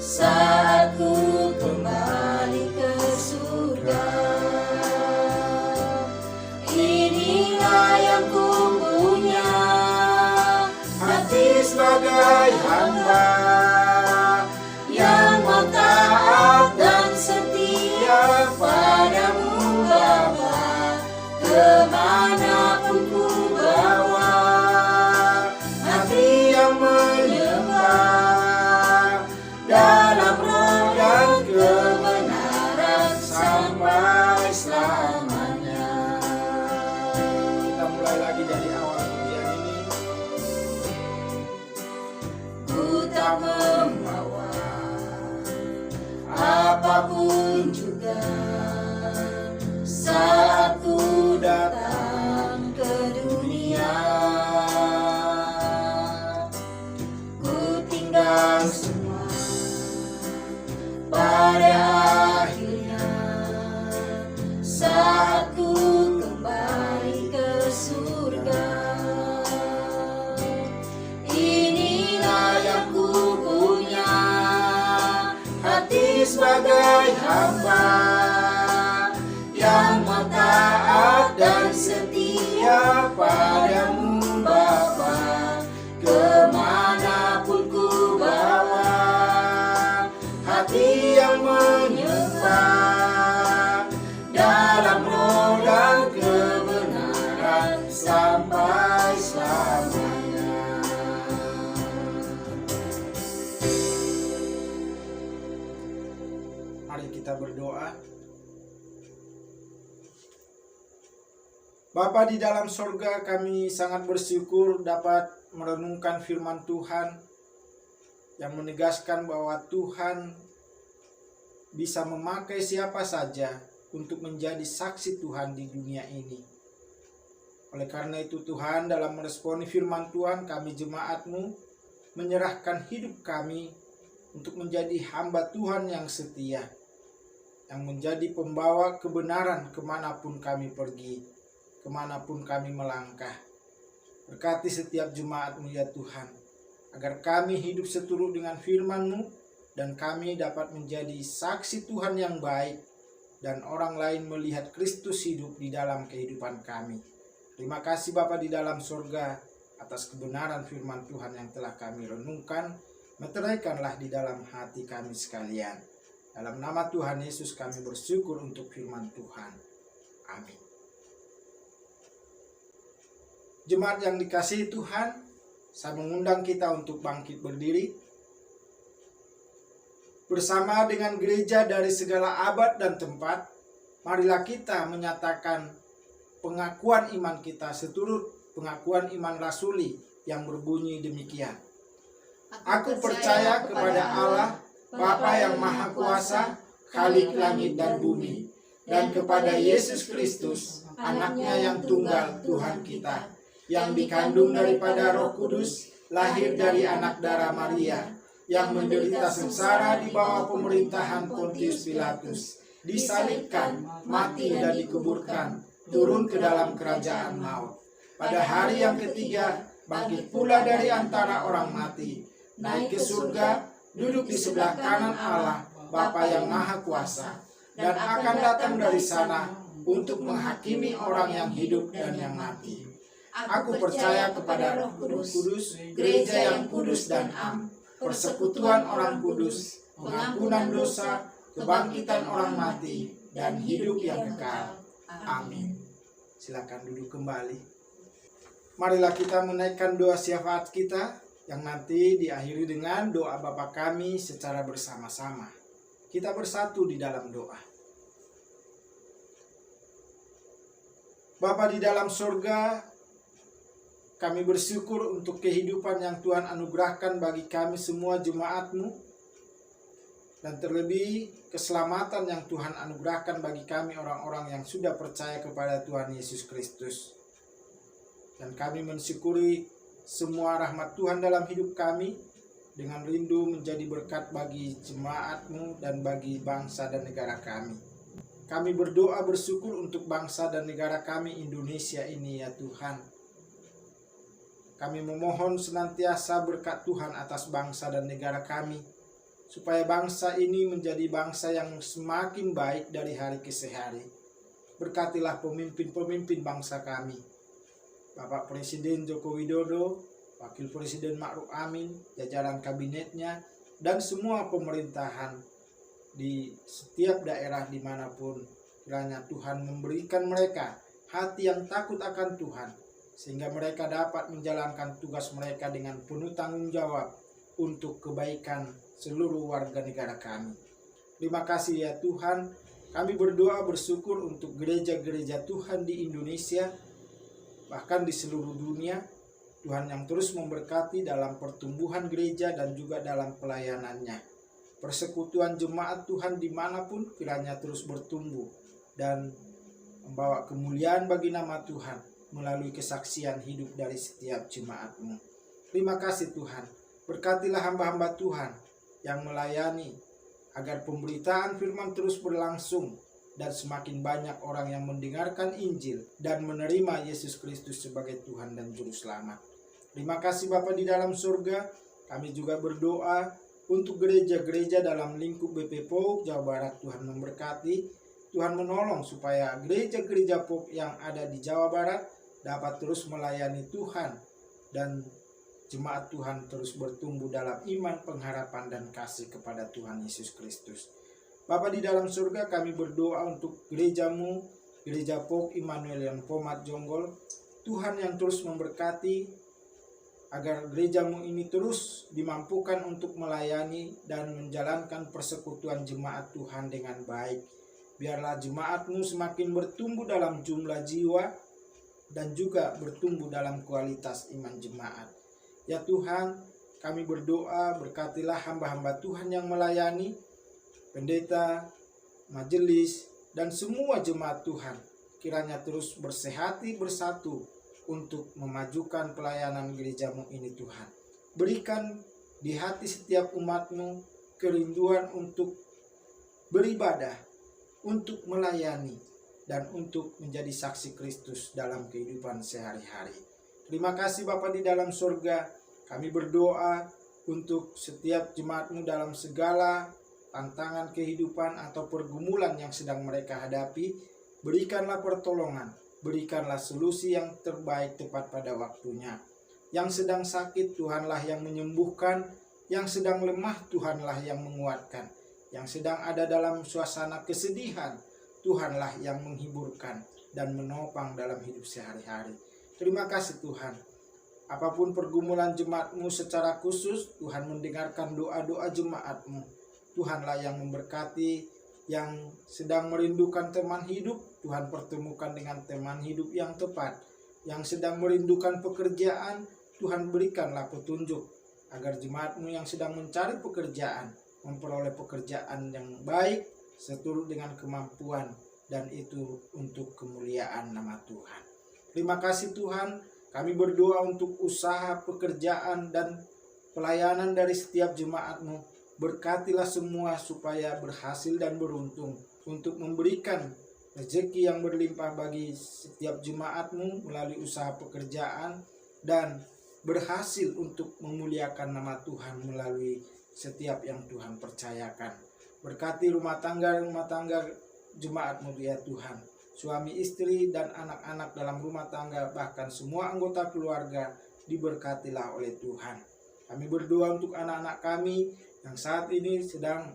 saat ku kembali ke surga. Inilah yang ku punya, hati sebagai hamba yang mau taat dan setia padamu Bapa, kemanapun ku bawa. Hati yang menyembah dalam roh dan kebenaran sampai selamanya. Kita mulai lagi dari awal pujian ini. Ku tak membawa apapun juga saat ku datang ke dunia, ku tinggal semua pada akhirnya saat ku kembali ke surga. Inilah yang ku punya, hati sebagai hamba yang mau taat dan setia padamu Bapa, kemanapun ku bawa. Hati yang menyembah dalam roh dan kebenaran sampai selamanya. Mari kita berdoa. Bapa di dalam sorga, kami sangat bersyukur dapat merenungkan firman Tuhan yang menegaskan bahwa Tuhan bisa memakai siapa saja untuk menjadi saksi Tuhan di dunia ini. Oleh karena itu Tuhan, dalam meresponi firman Tuhan, kami jemaat-Mu menyerahkan hidup kami untuk menjadi hamba Tuhan yang setia, yang menjadi pembawa kebenaran kemanapun kami pergi, kemanapun kami melangkah. Berkati setiap jemaat-Mu ya Tuhan, agar kami hidup seturut dengan firman-Mu dan kami dapat menjadi saksi Tuhan yang baik dan orang lain melihat Kristus hidup di dalam kehidupan kami. Terima kasih Bapa di dalam surga atas kebenaran firman Tuhan yang telah kami renungkan. Meteraikanlah di dalam hati kami sekalian. Dalam nama Tuhan Yesus kami bersyukur untuk firman Tuhan. Amin. Jemaat yang dikasihi Tuhan, saya mengundang kita untuk bangkit berdiri. Bersama dengan gereja dari segala abad dan tempat, marilah kita menyatakan pengakuan iman kita seturut pengakuan iman rasuli yang berbunyi demikian. Aku percaya kepada Allah, Bapa yang Maha Kuasa, Khalik langit dan bumi, dan kepada Yesus Kristus, anaknya yang tunggal Tuhan kita, yang dikandung daripada Roh Kudus, lahir dari anak darah Maria, yang menderita sengsara di bawah pemerintahan Pontius Pilatus, disalibkan, mati dan dikuburkan, turun ke dalam kerajaan maut. Pada hari yang ketiga, bangkit pula dari antara orang mati, naik ke surga, duduk di sebelah kanan Allah, Bapa yang Maha Kuasa, dan akan datang dari sana untuk menghakimi orang yang hidup dan yang mati. Aku percaya kepada Roh Kudus, gereja yang kudus dan am, persekutuan orang kudus, pengampunan dosa, kebangkitan orang mati, dan hidup yang kekal. Amin. Silakan duduk kembali. Marilah kita menaikkan doa syafaat kita yang nanti diakhiri dengan doa Bapa kami secara bersama-sama. Kita bersatu di dalam doa. Bapa di dalam surga, kami bersyukur untuk kehidupan yang Tuhan anugerahkan bagi kami semua jemaat-Mu, dan terlebih keselamatan yang Tuhan anugerahkan bagi kami orang-orang yang sudah percaya kepada Tuhan Yesus Kristus. Dan kami mensyukuri semua rahmat Tuhan dalam hidup kami, dengan rindu menjadi berkat bagi jemaat-Mu dan bagi bangsa dan negara kami. Kami berdoa bersyukur untuk bangsa dan negara kami Indonesia ini ya Tuhan. Kami memohon senantiasa berkat Tuhan atas bangsa dan negara kami, supaya bangsa ini menjadi bangsa yang semakin baik dari hari ke hari. Berkatilah pemimpin-pemimpin bangsa kami, Bapak Presiden Joko Widodo, Wakil Presiden Ma'ruf Amin, jajaran kabinetnya, dan semua pemerintahan di setiap daerah dimanapun. Kiranya Tuhan memberikan mereka hati yang takut akan Tuhan, sehingga mereka dapat menjalankan tugas mereka dengan penuh tanggung jawab untuk kebaikan seluruh warga negara kami. Terima kasih ya Tuhan, kami berdoa bersyukur untuk gereja-gereja Tuhan di Indonesia, bahkan di seluruh dunia. Tuhan yang terus memberkati dalam pertumbuhan gereja dan juga dalam pelayanannya. Persekutuan jemaat Tuhan dimanapun kiranya terus bertumbuh dan membawa kemuliaan bagi nama Tuhan melalui kesaksian hidup dari setiap jemaat-Mu. Terima kasih Tuhan, berkatilah hamba-hamba Tuhan yang melayani, agar pemberitaan firman terus berlangsung dan semakin banyak orang yang mendengarkan Injil dan menerima Yesus Kristus sebagai Tuhan dan Juru Selamat. Terima kasih Bapa di dalam surga, kami juga berdoa untuk gereja-gereja dalam lingkup BP POG Jawa Barat. Tuhan memberkati, Tuhan menolong supaya gereja-gereja POG yang ada di Jawa Barat dapat terus melayani Tuhan, dan jemaat Tuhan terus bertumbuh dalam iman, pengharapan, dan kasih kepada Tuhan Yesus Kristus. Bapa di dalam surga, kami berdoa untuk gereja-Mu, Gereja POG Immanuel yang Pomat Jonggol. Tuhan yang terus memberkati, agar gereja-Mu ini terus dimampukan untuk melayani dan menjalankan persekutuan jemaat Tuhan dengan baik. Biarlah jemaat-Mu semakin bertumbuh dalam jumlah jiwa dan juga bertumbuh dalam kualitas iman jemaat. Ya Tuhan, kami berdoa berkatilah hamba-hamba Tuhan yang melayani, pendeta, majelis, dan semua jemaat Tuhan. Kiranya terus bersehati bersatu untuk memajukan pelayanan gereja-Mu ini Tuhan. Berikan di hati setiap umat-Mu kerinduan untuk beribadah, untuk melayani, dan untuk menjadi saksi Kristus dalam kehidupan sehari-hari. Terima kasih Bapa di dalam surga, kami berdoa untuk setiap jemaat-Mu dalam segala tantangan kehidupan atau pergumulan yang sedang mereka hadapi. Berikanlah pertolongan, berikanlah solusi yang terbaik tepat pada waktunya. Yang sedang sakit, Tuhanlah yang menyembuhkan. Yang sedang lemah, Tuhanlah yang menguatkan. Yang sedang ada dalam suasana kesedihan, Tuhanlah yang menghiburkan dan menopang dalam hidup sehari-hari. Terima kasih Tuhan. Apapun pergumulan jemaat-Mu secara khusus, Tuhan mendengarkan doa-doa jemaat-Mu. Tuhanlah yang memberkati, yang sedang merindukan teman hidup, Tuhan pertemukan dengan teman hidup yang tepat. Yang sedang merindukan pekerjaan, Tuhan berikanlah petunjuk, agar jemaat-Mu yang sedang mencari pekerjaan, memperoleh pekerjaan yang baik, seturut dengan kemampuan, dan itu untuk kemuliaan nama Tuhan. Terima kasih Tuhan, kami berdoa untuk usaha, pekerjaan, dan pelayanan dari setiap jemaat-Mu. Berkatilah semua supaya berhasil dan beruntung untuk memberikan rezeki yang berlimpah bagi setiap jemaat-Mu melalui usaha pekerjaan, dan berhasil untuk memuliakan nama Tuhan melalui setiap yang Tuhan percayakan. Berkati rumah tangga jemaat-Mu ya Tuhan, suami istri dan anak-anak dalam rumah tangga, bahkan semua anggota keluarga diberkatilah oleh Tuhan. Kami berdoa untuk anak-anak kami yang saat ini sedang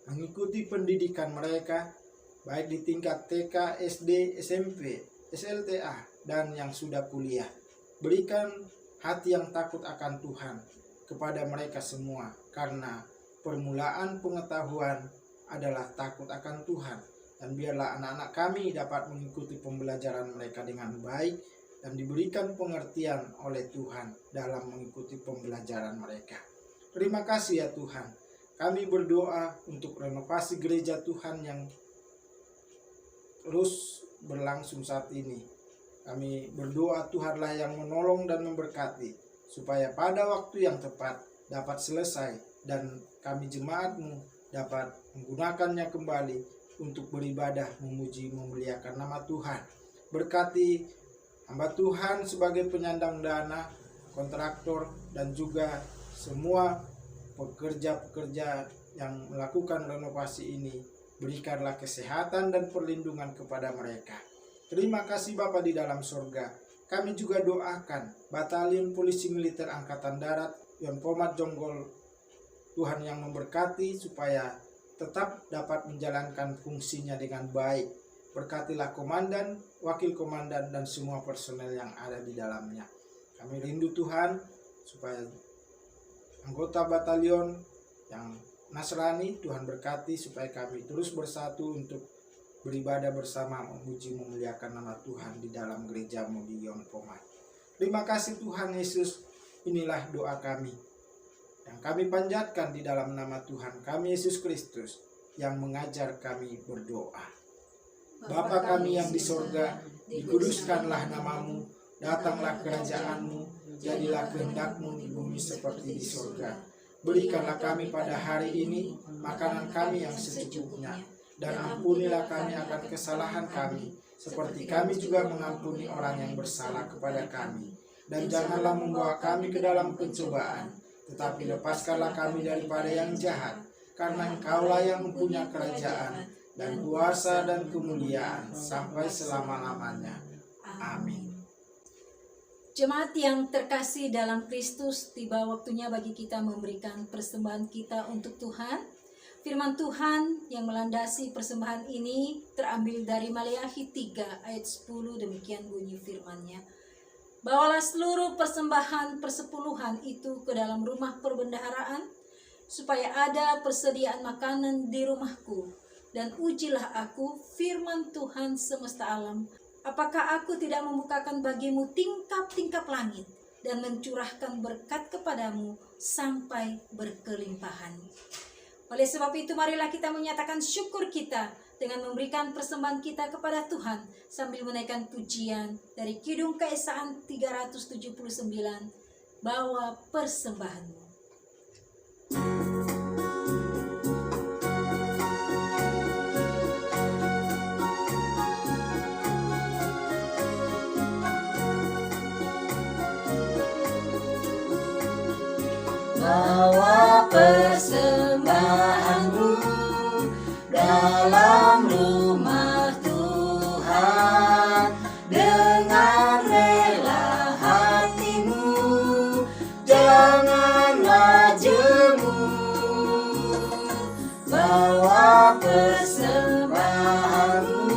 mengikuti pendidikan mereka, baik di tingkat TK, SD, SMP, SLTA, dan yang sudah kuliah. Berikan hati yang takut akan Tuhan kepada mereka semua, karena permulaan pengetahuan adalah takut akan Tuhan. Dan biarlah anak-anak kami dapat mengikuti pembelajaran mereka dengan baik dan diberikan pengertian oleh Tuhan dalam mengikuti pembelajaran mereka. Terima kasih ya Tuhan. Kami berdoa untuk renovasi gereja Tuhan yang terus berlangsung saat ini. Kami berdoa Tuhanlah yang menolong dan memberkati, supaya pada waktu yang tepat dapat selesai dan kami jemaat-Mu dapat menggunakannya kembali untuk beribadah, memuji, memuliakan nama Tuhan. Berkati hamba Tuhan sebagai penyandang dana, kontraktor, dan juga semua pekerja-pekerja yang melakukan renovasi ini. Berikanlah kesehatan dan perlindungan kepada mereka. Terima kasih Bapa di dalam surga. Kami juga doakan Batalion Polisi Militer Angkatan Darat Yon Pomat Jonggol, Tuhan yang memberkati supaya tetap dapat menjalankan fungsinya dengan baik. Berkatilah komandan, wakil komandan, dan semua personel yang ada di dalamnya. Kami rindu Tuhan supaya anggota batalion yang Nasrani, Tuhan berkati supaya kami terus bersatu untuk beribadah bersama, memuji, memuliakan nama Tuhan di dalam gereja-Mu di Yon Pomat. Terima kasih Tuhan Yesus, inilah doa kami yang kami panjatkan di dalam nama Tuhan kami Yesus Kristus yang mengajar kami berdoa. Bapa kami yang di sorga, dikuduskanlah nama-Mu, datanglah kerajaan-Mu, jadilah kehendak-Mu di bumi seperti di sorga. Berikanlah kami pada hari ini makanan kami yang secukupnya, dan ampunilah kami akan kesalahan kami, seperti kami juga mengampuni orang yang bersalah kepada kami. Dan janganlah membawa kami ke dalam pencobaan, tetapi lepaskanlah kami daripada yang jahat, karena Engkaulah yang mempunyai kerajaan, dan kuasa dan kemuliaan, sampai selama-lamanya. Amin. Jemaat yang terkasih dalam Kristus, tiba waktunya bagi kita memberikan persembahan kita untuk Tuhan. Firman Tuhan yang melandasi persembahan ini terambil dari Maleakhi 3 ayat 10, demikian bunyi firman-Nya. Bawalah seluruh persembahan persepuluhan itu ke dalam rumah perbendaharaan, supaya ada persediaan makanan di rumahku. Dan ujilah aku, firman Tuhan semesta alam, apakah aku tidak membukakan bagimu tingkap-tingkap langit dan mencurahkan berkat kepadamu sampai berkelimpahan. Oleh sebab itu marilah kita menyatakan syukur kita dengan memberikan persembahan kita kepada Tuhan sambil menaikkan pujian dari Kidung Keesaan 379, bawa persembahanmu. Bawa persembahanmu dalam rumah Tuhan dengan rela hatimu, janganlah jemu. Bawa persembahanmu,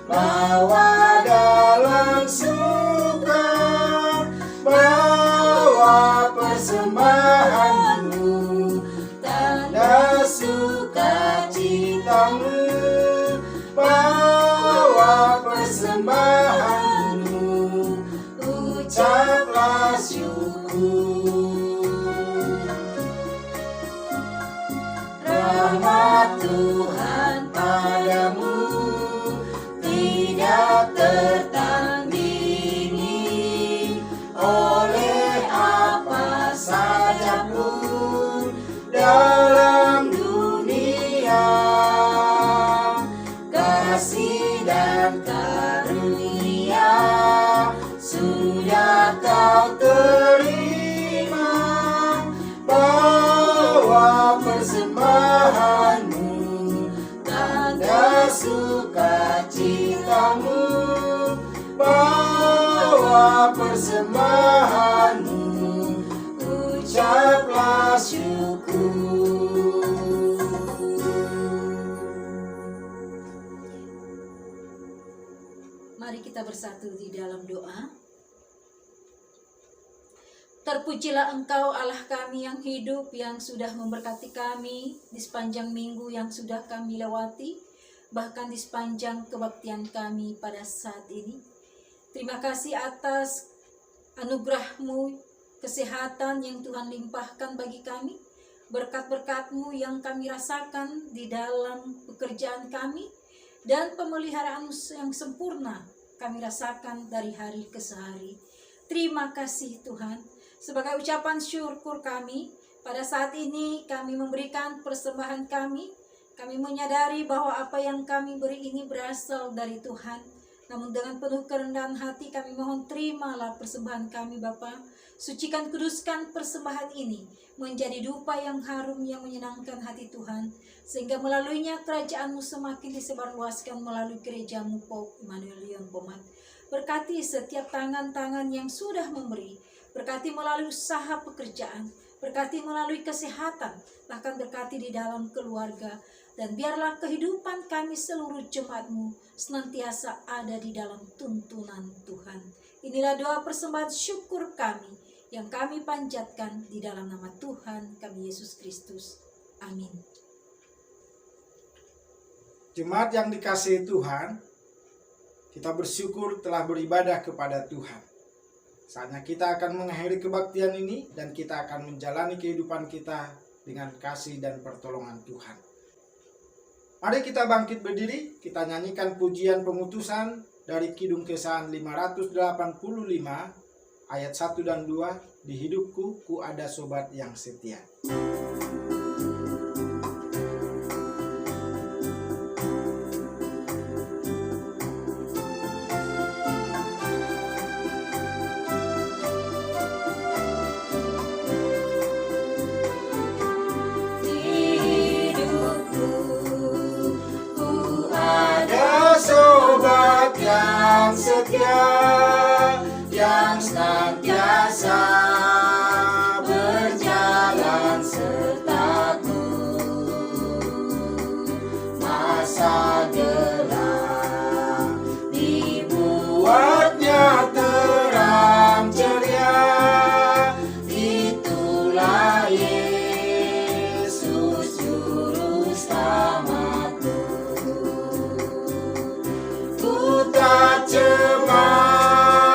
bawa dalam sungguh siapapun dalam dunia, kasih dan karunia sudah kau terima. Bawa persembahanmu, tanda sukacitamu. Bawa persembahanmu, ucaplah syukur. Mari kita bersatu di dalam doa. Terpujilah Engkau Allah kami yang hidup, yang sudah memberkati kami di sepanjang minggu yang sudah kami lewati, bahkan di sepanjang kebaktian kami pada saat ini. Terima kasih atas anugerah-Mu, kesehatan yang Tuhan limpahkan bagi kami, berkat-berkat-Mu yang kami rasakan di dalam pekerjaan kami, dan pemeliharaan yang sempurna kami rasakan dari hari ke hari. Terima kasih Tuhan. Sebagai ucapan syukur kami, pada saat ini kami memberikan persembahan kami. Kami menyadari bahwa apa yang kami beri ini berasal dari Tuhan. Namun dengan penuh kerendahan hati kami mohon terimalah persembahan kami Bapa. Sucikan, kuduskan persembahan ini menjadi dupa yang harum yang menyenangkan hati Tuhan. Sehingga melaluinya kerajaan-Mu semakin disebarluaskan melalui gereja-Mu Pop Immanuel Leon Pomat. Berkati setiap tangan-tangan yang sudah memberi. Berkati melalui usaha pekerjaan, berkati melalui kesehatan, bahkan berkati di dalam keluarga. Dan biarlah kehidupan kami seluruh jemaat-Mu senantiasa ada di dalam tuntunan Tuhan. Inilah doa persembahan syukur kami yang kami panjatkan di dalam nama Tuhan kami Yesus Kristus. Amin. Jemaat yang dikasihi Tuhan, kita bersyukur telah beribadah kepada Tuhan. Saatnya kita akan mengakhiri kebaktian ini dan kita akan menjalani kehidupan kita dengan kasih dan pertolongan Tuhan. Mari kita bangkit berdiri, kita nyanyikan pujian pengutusan dari Kidung Kesahan 585 ayat 1 dan 2. Di hidupku ku ada sobat yang setia. Setia yang senantiasa berjalan sertaku, masa gelap dibuatnya terang ceria. Itulah Yesus juru selamatku. Ku tak cemas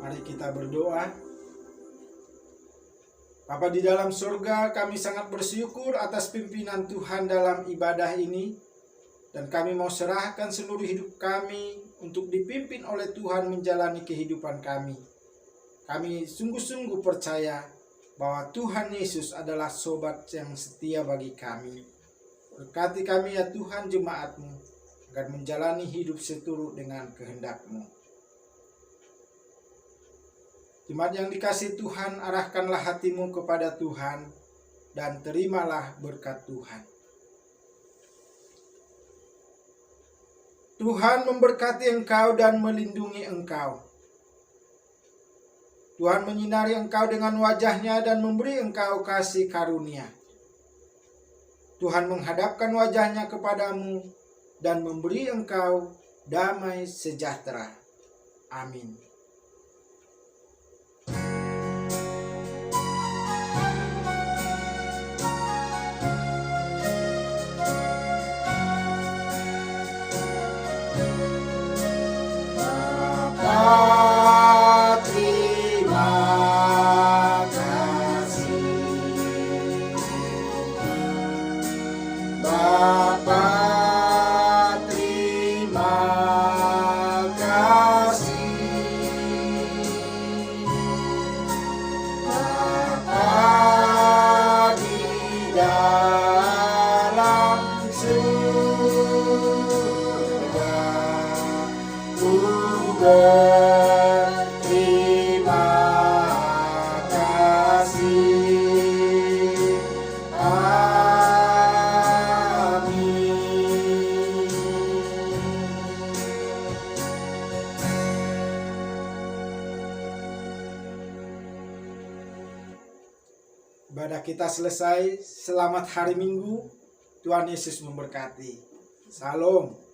Mari kita berdoa. Bapa di dalam surga, kami sangat bersyukur atas pimpinan Tuhan dalam ibadah ini. Dan kami mau serahkan seluruh hidup kami untuk dipimpin oleh Tuhan menjalani kehidupan kami. Kami sungguh-sungguh percaya bahwa Tuhan Yesus adalah sobat yang setia bagi kami. Berkati kami ya Tuhan jemaat-Mu, agar menjalani hidup seturut dengan kehendak-Mu. Jemaat yang dikasihi Tuhan, arahkanlah hatimu kepada Tuhan dan terimalah berkat Tuhan. Tuhan memberkati engkau dan melindungi engkau. Tuhan menyinari engkau dengan wajah-Nya dan memberi engkau kasih karunia. Tuhan menghadapkan wajah-Nya kepadamu dan memberi engkau damai sejahtera. Amin. Bapa, terima kasih. Bapa, terima kasih. Bapa di dalam surga, berterima kasih. Amin. Ibadah kita selesai. Selamat hari Minggu. Tuhan Yesus memberkati. Salam.